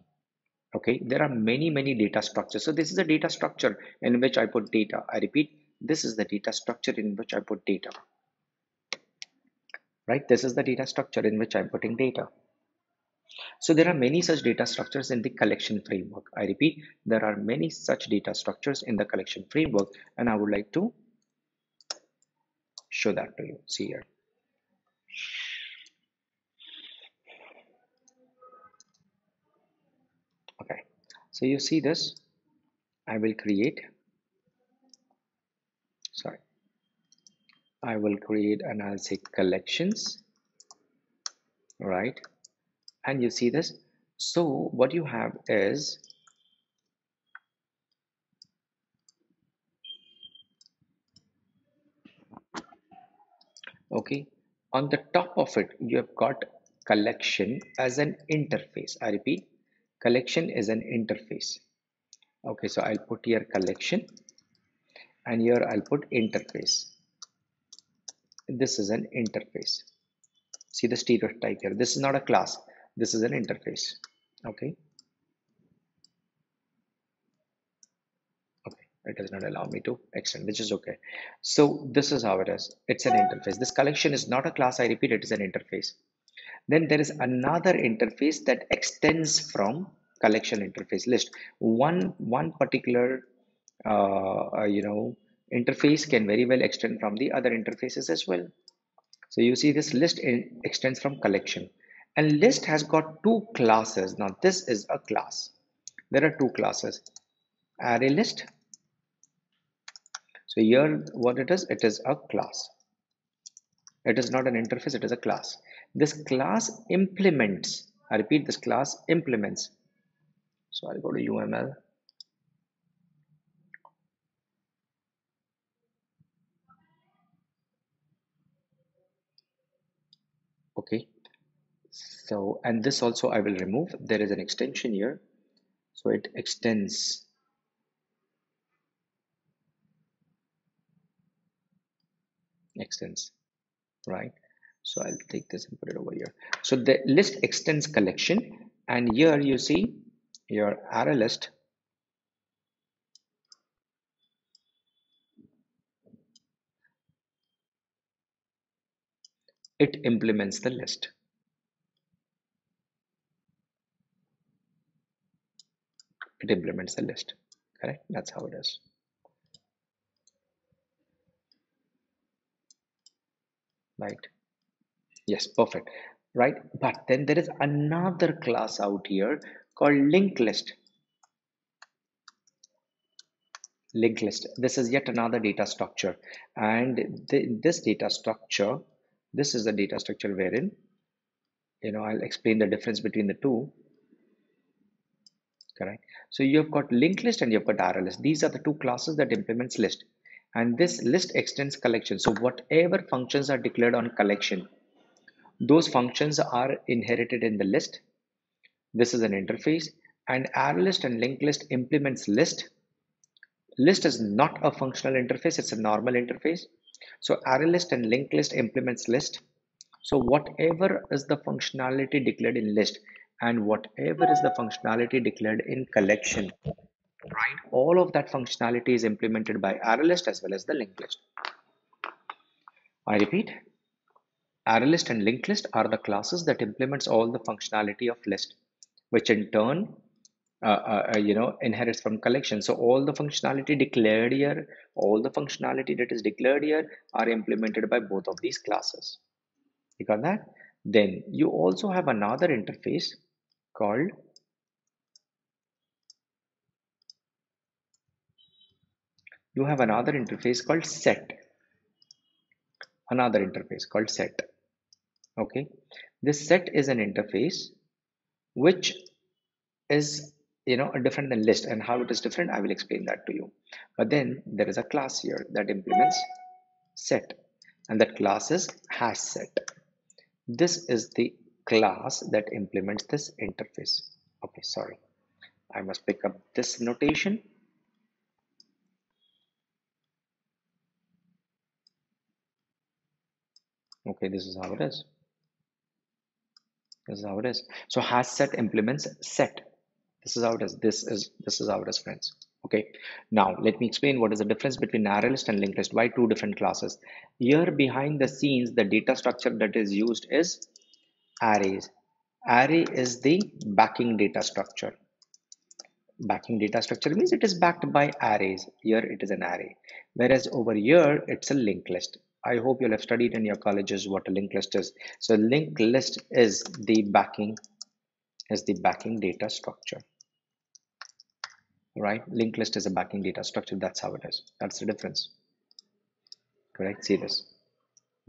Okay, there are many data structures. So this is a data structure in which I put data. I repeat, this is the data structure in which I put data. Right, this is the data structure in which I'm putting data. So there are many such data structures in the collection framework. I repeat, there are many such data structures in the collection framework, and I would like to show that to you. See here. Okay, so you see this. I will create, I will create, and I'll say collections, right? And you see this. So what you have is, okay, on the top of it, you have got collection as an interface. I repeat, collection is an interface. Okay, so I'll put here collection, and here I'll put interface. This is an interface. See the stereotype here. This is not a class. This is an interface. Okay. Okay, it does not allow me to extend, which is okay. So this is how it is. It's an interface. This collection is not a class. I repeat, it is an interface. Then there is another interface that extends from collection interface list. One particular interface can very well extend from the other interfaces as well. So you see this list extends from collection, and list has got two classes. Now this is a class. There are two classes, array list. So here what it is a class. It is not an interface, it is a class. This class implements, I repeat, this class implements. So I'll go to UML. Okay. So, and this also I will remove. There is an extension here. So it extends. Right? So I'll take this and put it over here. So the list extends collection, and here you see your array list. It implements the list. It implements the list. Correct? That's how it is. Right. Yes, perfect. Right. But then there is another class out here called linked list. Linked list. This is yet another data structure. And this data structure, this is the data structure wherein, I'll explain the difference between the two. Correct. So you've got linked list and you've got array list. These are the two classes that implements list. And this list extends collection. So whatever functions are declared on collection, those functions are inherited in the list. This is an interface, and array list and linked list implements list. List is not a functional interface, it's a normal interface. So array list and linked list implements list. So whatever is the functionality declared in list and whatever is the functionality declared in collection, right? All of that functionality is implemented by array list as well as the linked list. I repeat, array list and linked list are the classes that implements all the functionality of list, which in turn inherits from collection. So all the functionality declared here, all the functionality that is declared here are implemented by both of these classes. You got that? Then you also have another interface called set. Another interface called set. Okay, this set is an interface which is different than list, and how it is different I will explain that to you. But then there is a class here that implements set, and that class is hash set. This is the class that implements this interface. Okay, sorry, I must pick up this notation. Okay, this is how it is. This is how it is. So hash set implements set. This is how it is. This is how it is, friends. Okay. Now let me explain what is the difference between array list and linked list. Why two different classes? Here behind the scenes, the data structure that is used is arrays. Array is the backing data structure. Backing data structure means it is backed by arrays. Here it is an array, whereas over here it's a linked list. I hope you'll have studied in your colleges what a linked list is. So linked list is the backing data structure, right? Linked list is a backing data structure. That's how it is. That's the difference. Correct? See this.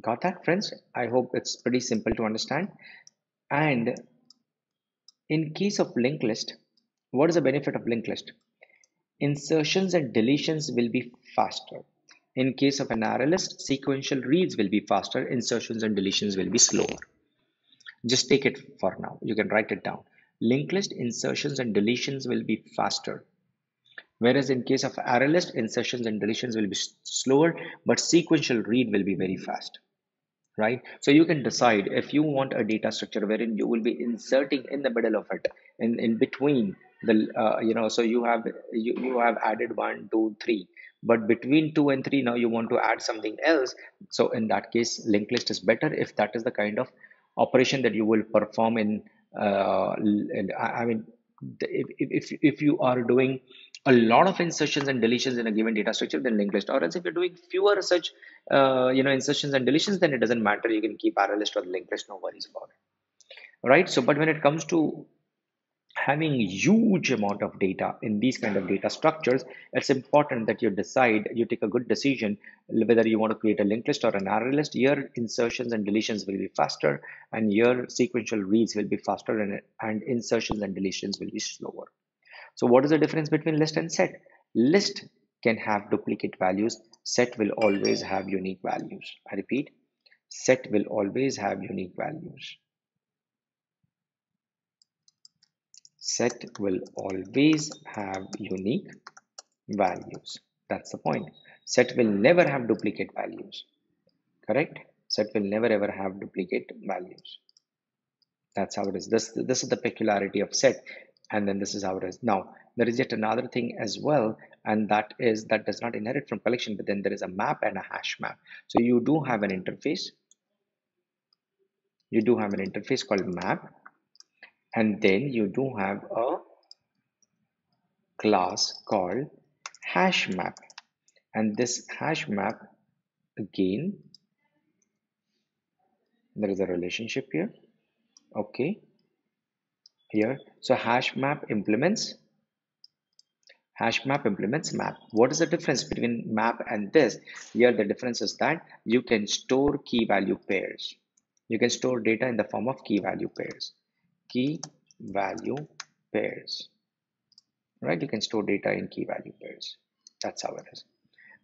Got that, friends? I hope it's pretty simple to understand. And in case of linked list, what is the benefit of linked list? Insertions and deletions will be faster. In case of an array list, sequential reads will be faster, insertions and deletions will be slower. Just take it for now. You can write it down. Linked list, insertions and deletions will be faster. Whereas in case of array list, insertions and deletions will be slower, but sequential read will be very fast. Right? So you can decide if you want a data structure wherein you will be inserting in the middle of it, in between the so you have added 1, 2, 3, but between 2 and 3 now you want to add something else. So in that case, linked list is better if that is the kind of operation that you will perform in. I mean, if you are doing a lot of insertions and deletions in a given data structure, then linked list. Or else if you're doing fewer such insertions and deletions, then it doesn't matter. You can keep array list or linked list, no worries about it. Right? So but when it comes to having huge amount of data in these kind of data structures, it's important that you take a good decision whether you want to create a linked list or an array list. Your insertions and deletions will be faster, and your sequential reads will be faster, and insertions and deletions will be slower. So what is the difference between list and set? List can have duplicate values. Set will always have unique values. I repeat, set will always have unique values. Set will always have unique values. That's the point. Set will never have duplicate values. Correct? Set will never ever have duplicate values. That's how it is. This is the peculiarity of set, and then this is how it is. Now there is yet another thing as well, and that is that does not inherit from collection, but then there is a map and a hash map. So you do have an interface. You do have an interface called map, and then you do have a class called Hashmap, and this Hashmap again There is a relationship here. Okay, here. So Hashmap implements map. What is the difference between map and this? Here the difference is that you can store key value pairs. You can store data in the form of key value pairs. Key value pairs. Right? You can store data in key value pairs. That's how it is.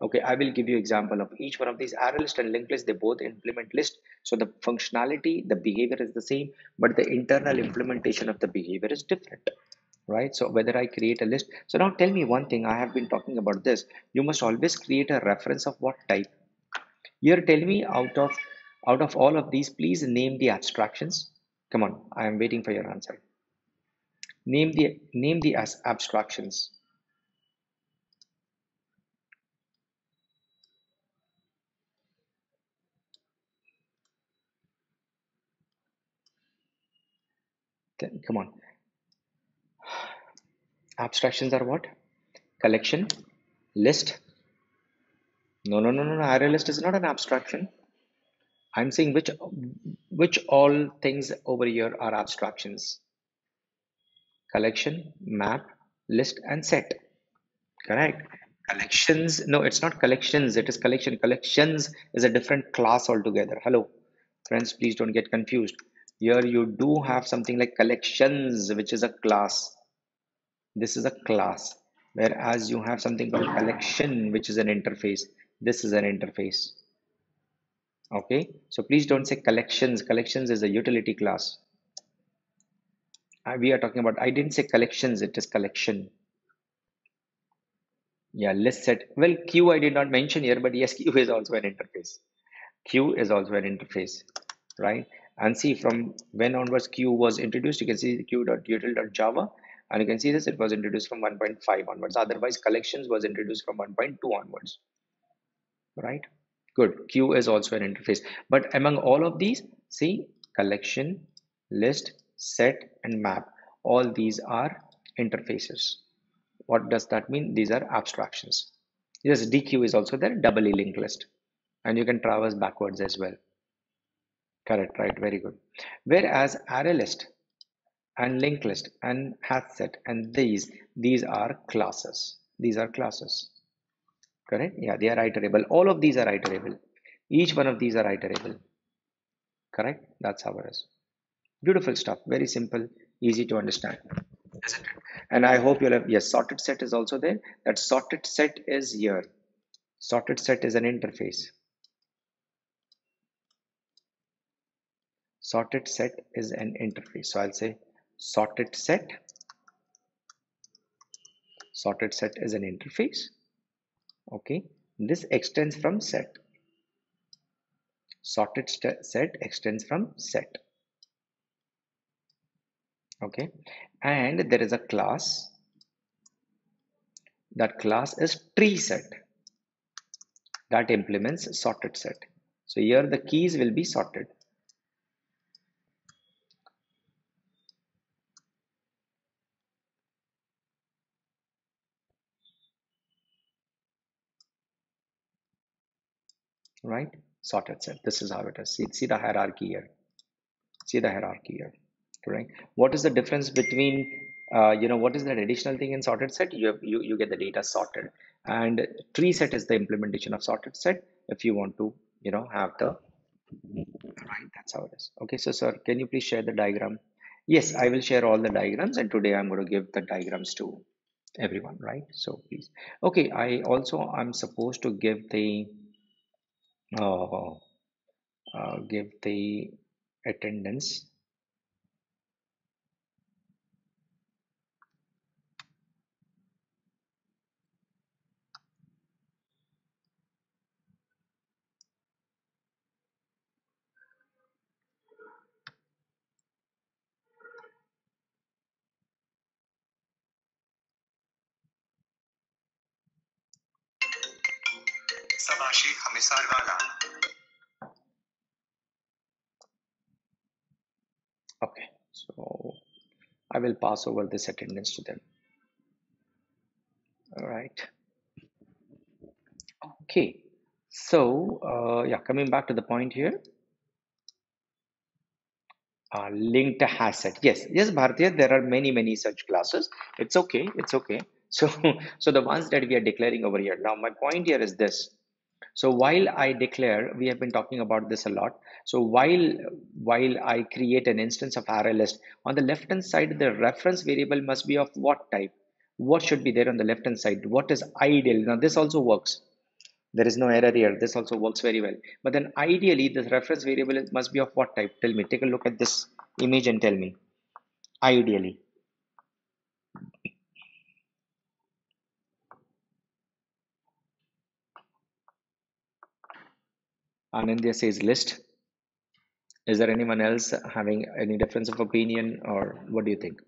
Okay, I will give you example of each one of these. Array list and linked list, they both implement list. So the functionality, the behavior is the same, but the internal implementation of the behavior is different. Right? So whether I create a list. So now tell me one thing, I have been talking about this. You must always create a reference of what type. Here tell me out of all of these, please name the abstractions. Come on, I am waiting for your answer. Name the abstractions. Come on. Abstractions are what? Collection, list. No. Array list is not an abstraction. I'm saying which all things over here are abstractions. Collection, map, list, and set. Correct. Collections. No, it's not collections. It is collection. Collections is a different class altogether. Hello, friends. Please don't get confused. Here you do have something like collections, which is a class. This is a class, whereas you have something called collection, which is an interface. This is an interface. Okay, so please don't say collections. Collections is a utility class. We are talking about, I didn't say collections, it is collection. Yeah, list set. Well, queue I did not mention here, but yes, queue is also an interface. Queue is also an interface, right? And see, from when onwards queue was introduced, you can see queue.util.java, and you can see this, it was introduced from 1.5 onwards. Otherwise, collections was introduced from 1.2 onwards, right? Good. Queue is also an interface. But among all of these, see, collection, list, set, and map, all these are interfaces. What does that mean? These are abstractions. Yes, DQ is also there, doubly linked list. And you can traverse backwards as well. Correct, right? Very good. Whereas array list and linked list and hash set and these are classes. These are classes. Correct? Yeah, they are iterable. All of these are iterable. Each one of these are iterable. Correct? That's how it is. Beautiful stuff. Very simple, easy to understand. Isn't it? And I hope you'll have, yes, sorted set is also there. That sorted set is here. Sorted set is an interface. Sorted set is an interface. So I'll say sorted set. Sorted set is an interface. Okay. This extends from set. Sorted set extends from set. Okay. And there is a class. That class is tree set. That implements sorted set. So here the keys will be sorted. Right? Sorted set. This is how it is. See the hierarchy here. See the hierarchy here. Correct. What is the difference between what is that additional thing in sorted set? You get the data sorted, and tree set is the implementation of sorted set. If you want to have the right, that's how it is. Okay, so sir, can you please share the diagram? Yes, I will share all the diagrams, and today I'm going to give the diagrams to everyone, right? So please. Okay, I'm supposed to uh, give the attendance. Okay, so I will pass over this attendance to them. All right. Okay. So, yeah, coming back to the point here. Linked hash set. Yes, Bhartiya, there are many such classes. It's okay, it's okay. So, so the ones that we are declaring over here. Now, my point here is this. So while I declare, we have been talking about this a lot. So while I create an instance of array list, on the left hand side, the reference variable must be of what type? What should be there on the left hand side? What is ideal? Now this also works. There is no error here. This also works very well. But then ideally, this reference variable must be of what type? Tell me. Take a look at this image and tell me. Ideally. Anandya says list. Is there anyone else having any difference of opinion, or what do you think?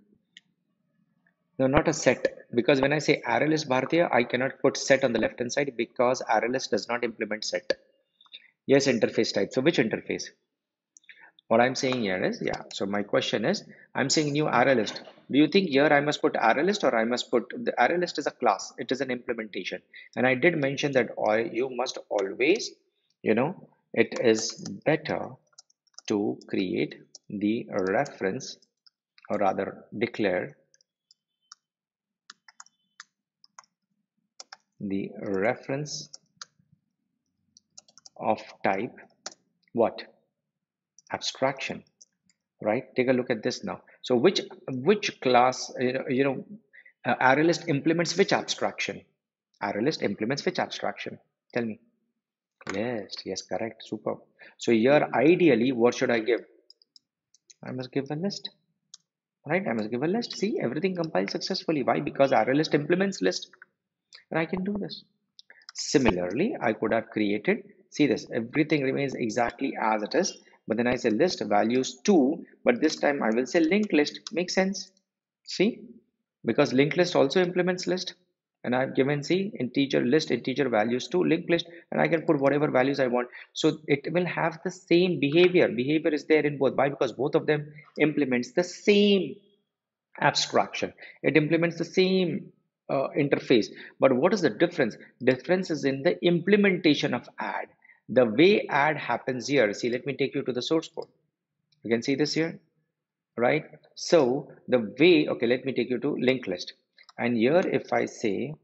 No, not a set. Because when I say array list, Bharatiya, I cannot put set on the left hand side because array list does not implement set. Yes, interface type. So which interface? What I'm saying here is, yeah. So my question is, I'm saying new array list. Do you think here I must put array list, or I must put the array list is a class? It is an implementation. And I did mention that you must always, it is better to create the reference, or rather declare the reference of type what? Abstraction, right? Take a look at this now. So which class, array list implements which abstraction? Array list implements which abstraction? Tell me. Yes, correct. Super. So here, ideally, what should I give? I must give a list, right? I must give a list. See, everything compiles successfully. Why? Because array list implements list, and I can do this. Similarly, I could have created, see this, everything remains exactly as it is, but then I say list values 2, but this time I will say linked list. Makes sense? See, because linked list also implements list, and I've given, see, integer list, integer values 2, linked list, and I can put whatever values I want. So it will have the same behavior. Behavior is there in both. Why? Because both of them implements the same abstraction. It implements the same interface. But what is the difference? Difference is in the implementation of add. The way add happens here. See, let me take you to the source code. You can see this here, right? So the way, okay, let me take you to linked list. And here, if I say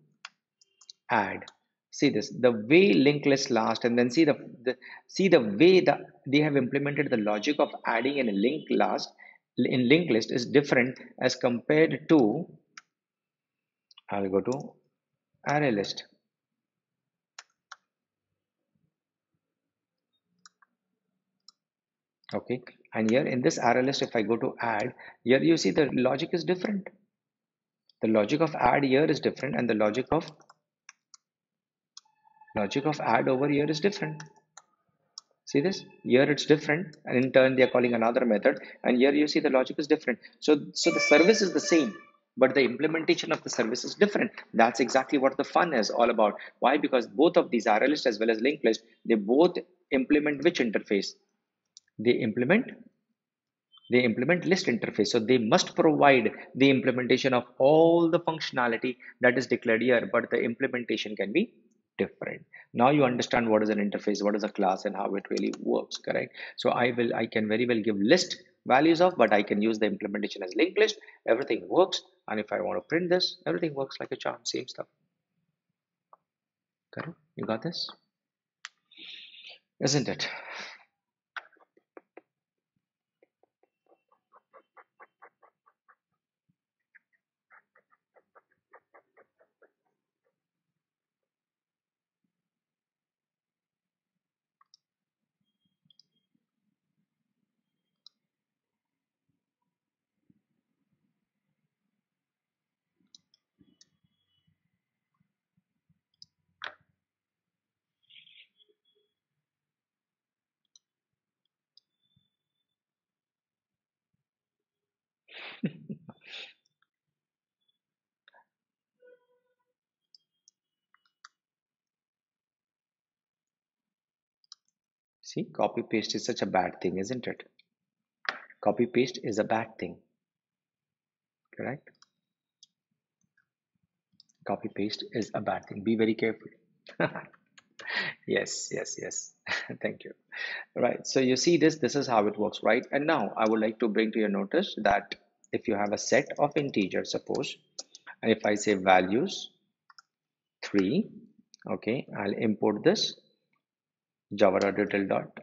add, see this, the way linked list last, and then see the way that they have implemented the logic of adding in a linked list is different as compared to, I'll go to array list. Okay, and here in this array list, if I go to add, here you see the logic is different. The logic of add here is different, and the logic of add over here is different. See this? Here it's different, and in turn they are calling another method, and here you see the logic is different. So the service is the same, but the implementation of the service is different. That's exactly what the fun is all about. Why? Because both of these array list as well as linked list, they both implement which interface? They implement list interface. So they must provide the implementation of all the functionality that is declared here, but the implementation can be different. Now you understand what is an interface, what is a class, and how it really works, correct? So I can very well give list values of, but I can use the implementation as linked list. Everything works, and if I want to print this, everything works like a charm. Same stuff. Correct? You got this, isn't it? See, copy paste is such a bad thing, isn't it? Copy paste is a bad thing, correct? Copy paste is a bad thing. Be very careful. Yes. Thank you. Right. So you see this is how it works, right? And now I would like to bring to your notice that if you have a set of integers, suppose, and if I say values 3, okay, I'll import this java.util dot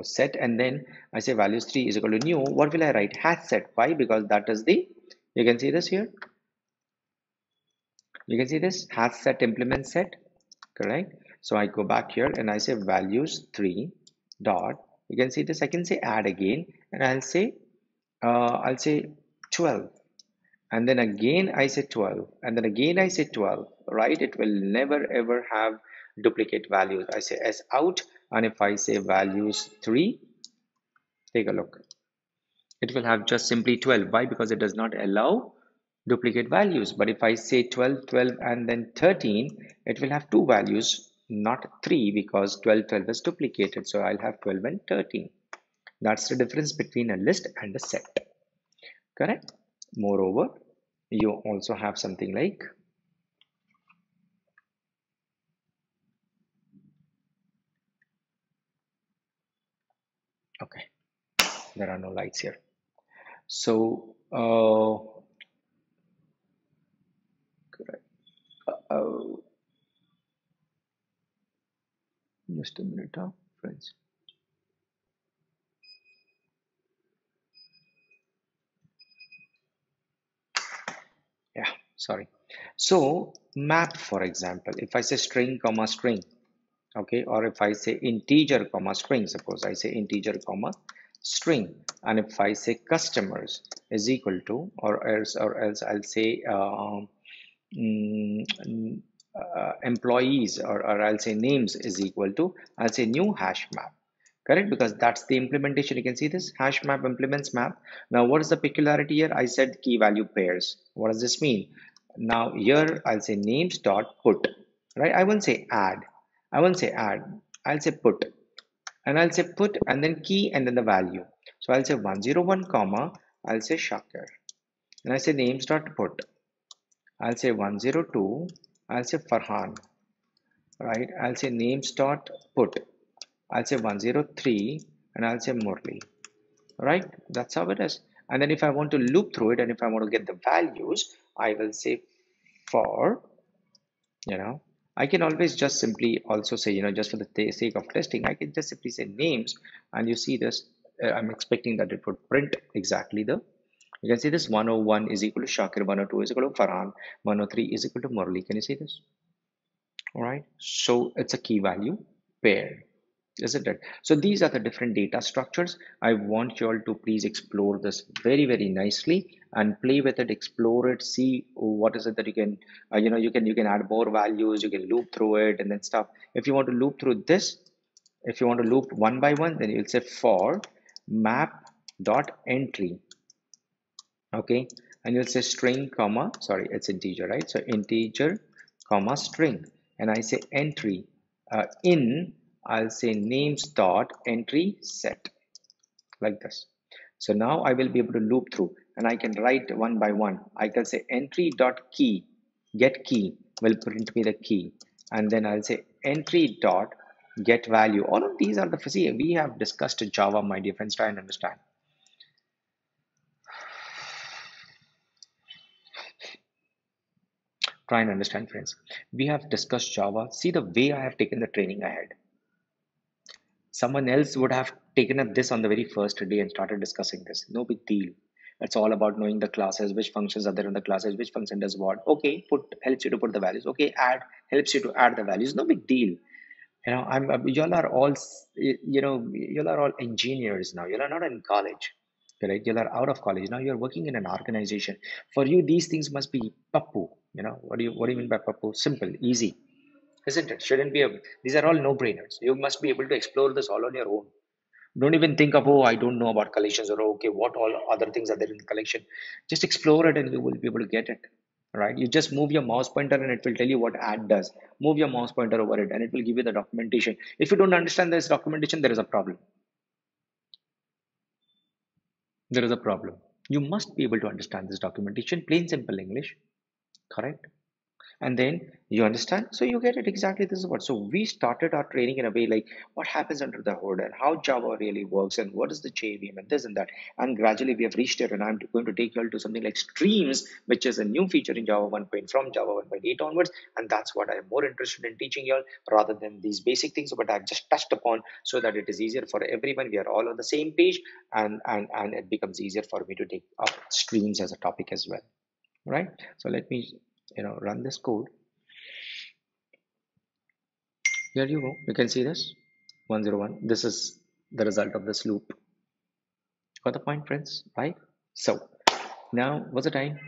set, and then I say values 3 is equal to new. What will I write? Hash set. Why? Because that is the, you can see this here. You can see this hash set implement set, correct? So I go back here and I say values 3 dot, you can see this, I can say add again, and I'll say 12, and then again I say 12, and then again I say 12, right? It will never ever have duplicate values. I say s out, and if I say values 3, take a look, it will have just simply 12. Why? Because it does not allow duplicate values. But if I say 12, 12, and then 13, it will have two values, not 3, because 12, 12 is duplicated. So I'll have 12 and 13. That's the difference between a list and a set, correct? Moreover, you also have something like, okay, there are no lights here. So, just a minute, friends. Yeah, sorry. So map, for example, if I say string comma string, okay, or if I say integer comma string, suppose I say integer comma string, and if I say customers is equal to, or else I'll say employees, or I'll say names is equal to, I'll say new hash map, correct? Because that's the implementation. You can see this hash map implements map. Now what is the peculiarity here? I said key value pairs. What does this mean? Now here I'll say names dot put, right? I won't say add, I'll say put, and I'll say put and then key and then the value. So I'll say 101 comma, I'll say Shakir, and I say names dot put, I'll say 102, I'll say Farhan, right? I'll say names dot put, I'll say 103, and I'll say Murli, right? That's how it is. And then if I want to loop through it, and if I want to get the values, I will say for, I can always just simply also say, just for the sake of testing, I can just simply say names, and you see this, I'm expecting that it would print exactly you can see this 101 is equal to Shakir, 102 is equal to Farhan, 103 is equal to Murli. Can you see this? All right, so it's a key value pair, isn't it? So these are the different data structures. I want you all to please explore this very, very nicely and play with it, explore it, see what is it that you can, you can add more values, you can loop through it and then stuff. If you want to loop through this, if you want to loop one by one, then you'll say for map dot entry, okay, and you'll say string comma, sorry, it's integer, right? So integer comma string, and I say entry in, I'll say names dot entry set, like this. So now I will be able to loop through, and I can write one by one. I can say entry dot key, get key will print me the key, and then I'll say entry dot get value. All of these are the, see, we have discussed Java, my dear friends. Try and understand. Try and understand, friends. We have discussed Java. See the way I have taken the training ahead. Someone else would have taken up this on the very first day and started discussing this. No big deal. It's all about knowing the classes, which functions are there in the classes, which function does what. Okay, put helps you to put the values. Okay, add helps you to add the values. No big deal. Y'all are all, y'all are all engineers now. Y'all are not in college, correct? Y'all are out of college now. You're working in an organization. For you, these things must be pappu. What do you mean by pappu? Simple, easy, isn't it? Shouldn't be a. These are all no-brainers. You must be able to explore this all on your own. Don't even think of, oh, I don't know about collections, or okay, what all other things are there in collection. Just explore it and you will be able to get it, right? You just move your mouse pointer and it will tell you what add does. Move your mouse pointer over it and it will give you the documentation. If you don't understand this documentation, there is a problem. There is a problem. You must be able to understand this documentation, plain simple English, correct? And then you understand, so you get it exactly. This is what, so we started our training in a way like what happens under the hood and how Java really works and what is the JVM and this and that. And gradually we have reached it, and I'm going to take you all to something like streams, which is a new feature in Java 1. From Java 1.8 onwards, and that's what I'm more interested in teaching you all rather than these basic things, but I've just touched upon so that it is easier for everyone. We are all on the same page, and it becomes easier for me to take up streams as a topic as well, right? So let me run this code. Here you go, you can see this 101. This is the result of this loop. Got the point, friends, right? So now what's the time?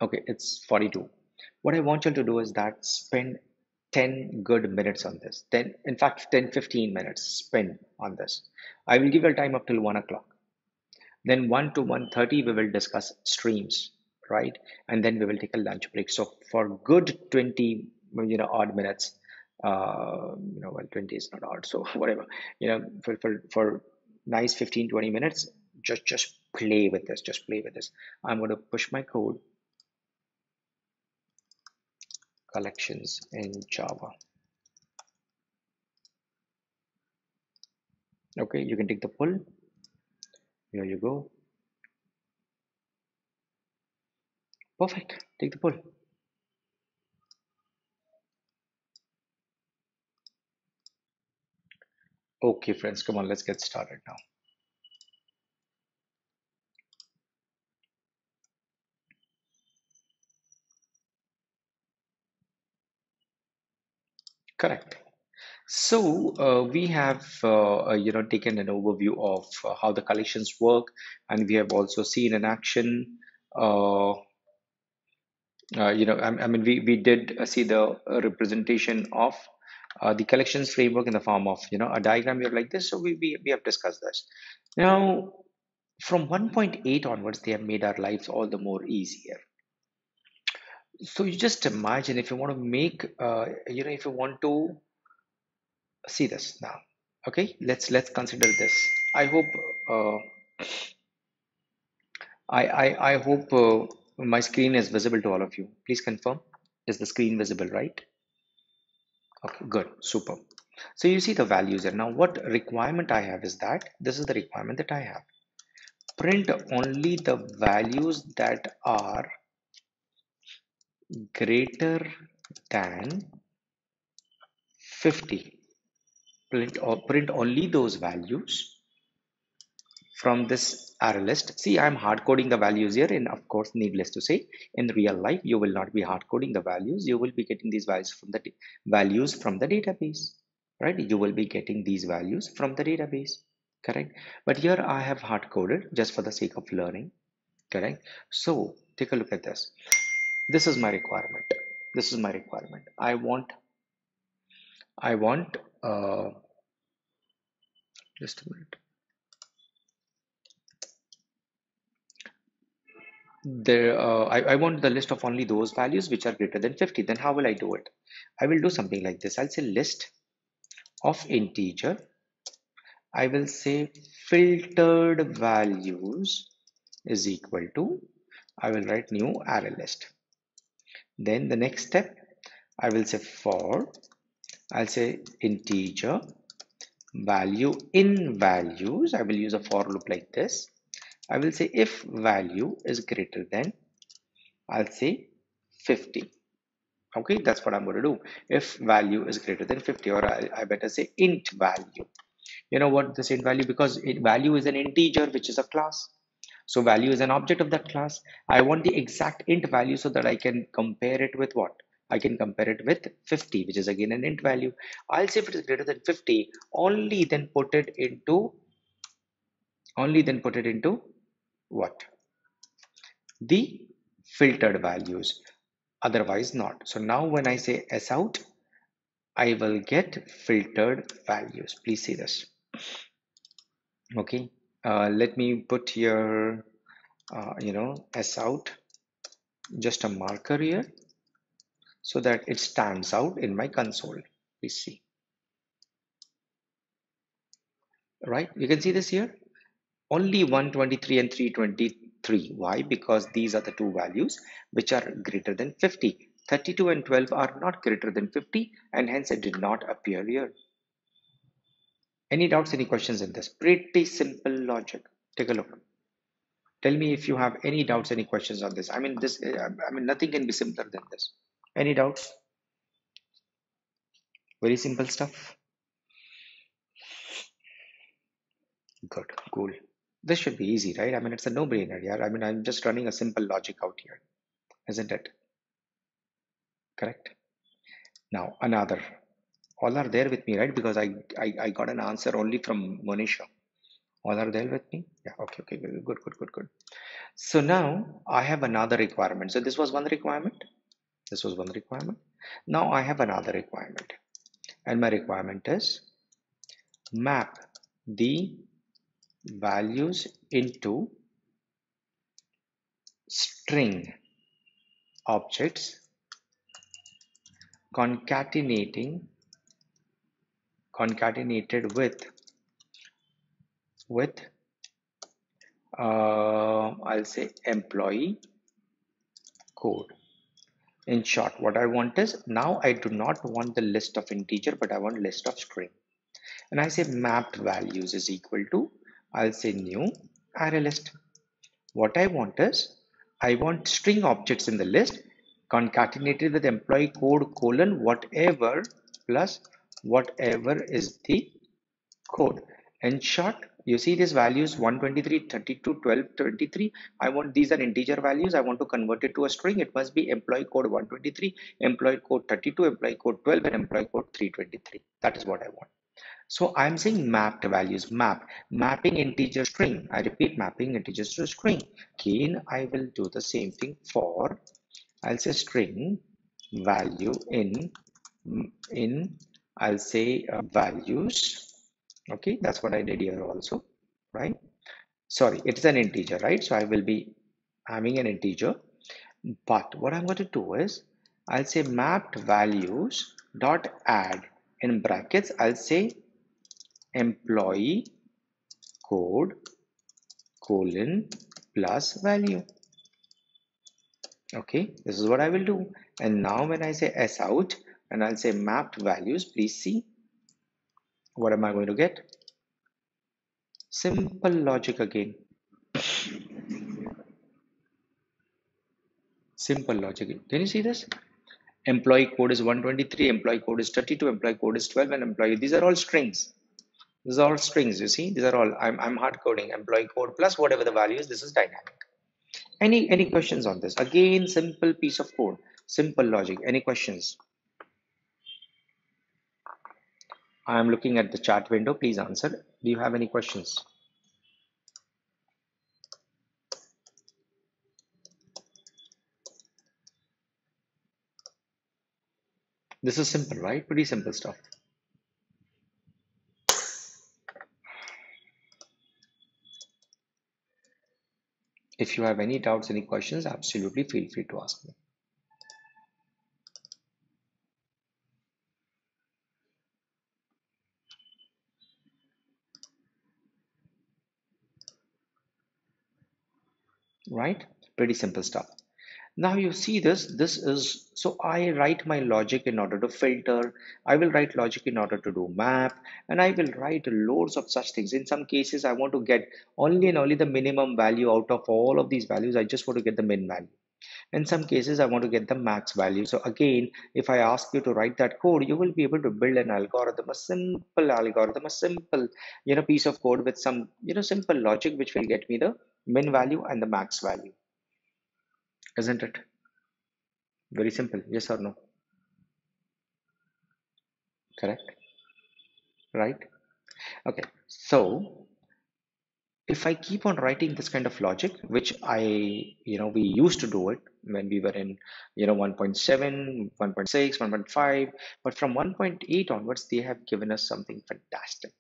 Okay, it's 42. What I want you to do is that spend 10 good minutes on this. Then in fact 10-15 minutes spend on this. I will give you a time up till 1 o'clock. Then 1 to 1:30 we will discuss streams, right? And then we will take a lunch break. So for good 20 odd minutes, well, 20 is not odd, so whatever, for nice 15-20 minutes, just play with this, just play with this. I'm going to push my code, collections in Java. Okay, you can take the pull. Here you go. Perfect. Take the pull. Okay, friends, come on, let's get started now. Correct. So we have taken an overview of how the collections work, and we have also seen in action. I mean, we did see the representation of the collections framework in the form of a diagram here like this. So we have discussed this. Now, from 1.8 onwards, they have made our lives all the more easier. So you just imagine if you want to make, if you want to see this now. Okay, let's consider this. I hope I hope my screen is visible to all of you. Please confirm. Is the screen visible, right? Okay, good, super. So you see the values here. Now what requirement I have is that this is the requirement that I have. Print only the values that are greater than 50. Print only those values from this array list. See, I'm hard coding the values here, and of course, needless to say, in real life, you will not be hard coding the values. You will be getting these values from the database, right? You will be getting these values from the database, correct? But here I have hard coded just for the sake of learning, correct? So take a look at this. This is my requirement. This is my requirement. I want just a minute. There I want the list of only those values which are greater than 50. Then how will I do it? I will do something like this. I'll say list of integer. I will say filtered values is equal to, I will write new array list. Then the next step, I will say for, I'll say integer value in values. I will use a for loop like this. I will say if value is greater than, I'll say 50. Okay, that's what I'm going to do. If value is greater than 50, or I better say int value. You know what this int value, because value is an integer which is a class. So value is an object of that class. I want the exact int value so that I can compare it with what? I can compare it with 50, which is again an int value. I'll say if it is greater than 50, only then put it into what? The filtered values, otherwise not. So now when I say s out, I will get filtered values. Please see this. Okay, let me put here, s out, just a marker here, so that it stands out in my console. Please see. Right, you can see this here. Only 123 and 323. Why? Because these are the two values which are greater than 50. 32 and 12 are not greater than 50, and hence it did not appear here. Any doubts, any questions in this? Pretty simple logic. Take a look. Tell me if you have any doubts, any questions on this. Nothing can be simpler than this. Any doubts? Very simple stuff. Good, cool. This should be easy, right? I mean, it's a no-brainer, yeah. I mean, I'm just running a simple logic out here, isn't it? Correct. Now, another. All are there with me, right? Because I got an answer only from Monisha. All are there with me? Yeah, okay, good. So now I have another requirement. So this was one requirement. This was one requirement. Now I have another requirement. And my requirement is map the values into string objects concatenated with I'll say employee code. In short, what I want is, now I do not want the list of integer, but I want list of string. And I say mapped values is equal to, I'll say new array list. What I want is, I want string objects in the list concatenated with employee code colon whatever plus whatever is the code. In short, you see these values 123, 32, 12, 23. I want, these are integer values. I want to convert it to a string. It must be employee code 123, employee code 32, employee code 12, and employee code 323. That is what I want. So I'm saying mapped values, mapping integer string. I repeat, mapping integers to string. Again, I will do the same thing for, I'll say string value in I'll say values. Okay, that's what I did here also, right? Sorry, it's an integer, right? So I will be having an integer, but what I'm going to do is I'll say mapped values dot add, in brackets I'll say employee code colon plus value. Okay, this is what I will do. And now when I say s out and I'll say mapped values, please see what am I going to get? Simple logic again. Simple logic. Can you see this? Employee code is 123, employee code is 32, employee code is 12, and employee. These are all strings. These are all strings, you see. These are all, I'm hard coding employee code plus whatever the value is. This is dynamic. Any questions on this? Again, simple piece of code, simple logic. Any questions? I am looking at the chat window. Please answer. Do you have any questions? This is simple, right? Pretty simple stuff. If you have any doubts, any questions, absolutely feel free to ask me. Right? Pretty simple stuff. Now you see this is, so I write my logic in order to filter, I will write logic in order to do map, and I will write loads of such things. In some cases, I want to get only and only the minimum value out of all of these values. I just want to get the min value. In some cases, I want to get the max value. So again, if I ask you to write that code, you will be able to build an algorithm, a simple algorithm, a simple, piece of code with some, simple logic, which will get me the min value and the max value. Isn't it? Very simple. Yes or no? Correct. Right? Okay. So if I keep on writing this kind of logic, which we used to do it when we were in, 1.7, 1.6, 1.5, but from 1.8 onwards, they have given us something fantastic,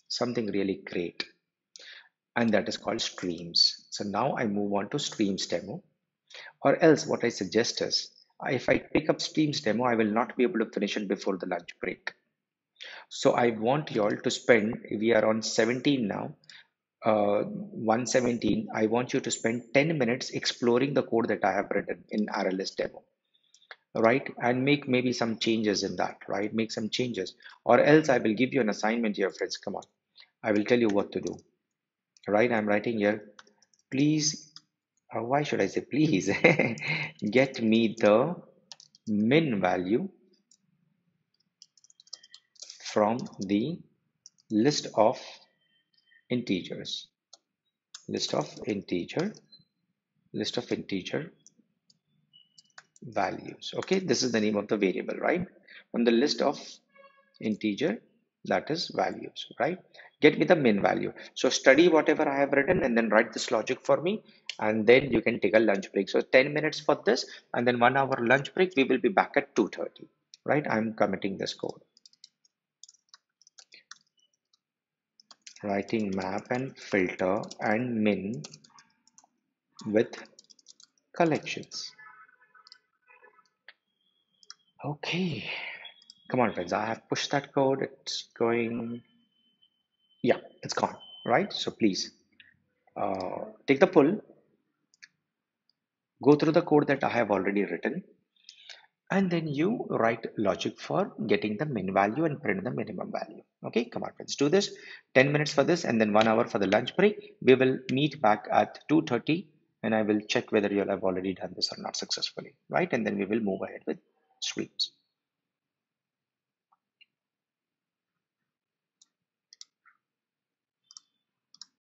something really great, and that is called streams. So now I move on to streams demo, or else what I suggest is, if I pick up streams demo, I will not be able to finish it before the lunch break. So I want you all to spend, we are on 17 now, 117, I want you to spend 10 minutes exploring the code that I have written in RLS demo. right? And make maybe some changes in that, right? Make some changes, or else I will give you an assignment here, friends. Come on, I will tell you what to do, right? I'm writing here, please, why should I say please? Get me the min value from the list of integers, list of integer, list of integer values. Okay, this is the name of the variable, right? From the list of integer, that is values, right? Get me the min value. So study whatever I have written and then write this logic for me, and then you can take a lunch break. So 10 minutes for this, and then 1 hour lunch break. We will be back at 2:30, right? I'm committing this code, writing map and filter and min with collections. Okay, come on, friends. I have pushed that code. It's going, yeah, it's gone, right? So please take the pull, go through the code that I have already written, and then you write logic for getting the min value and print the minimum value. Okay, come on, let's do this. 10 minutes for this, and then 1 hour for the lunch break. We will meet back at 2:30, and I will check whether you'll have already done this or not successfully, right? And then we will move ahead with streams.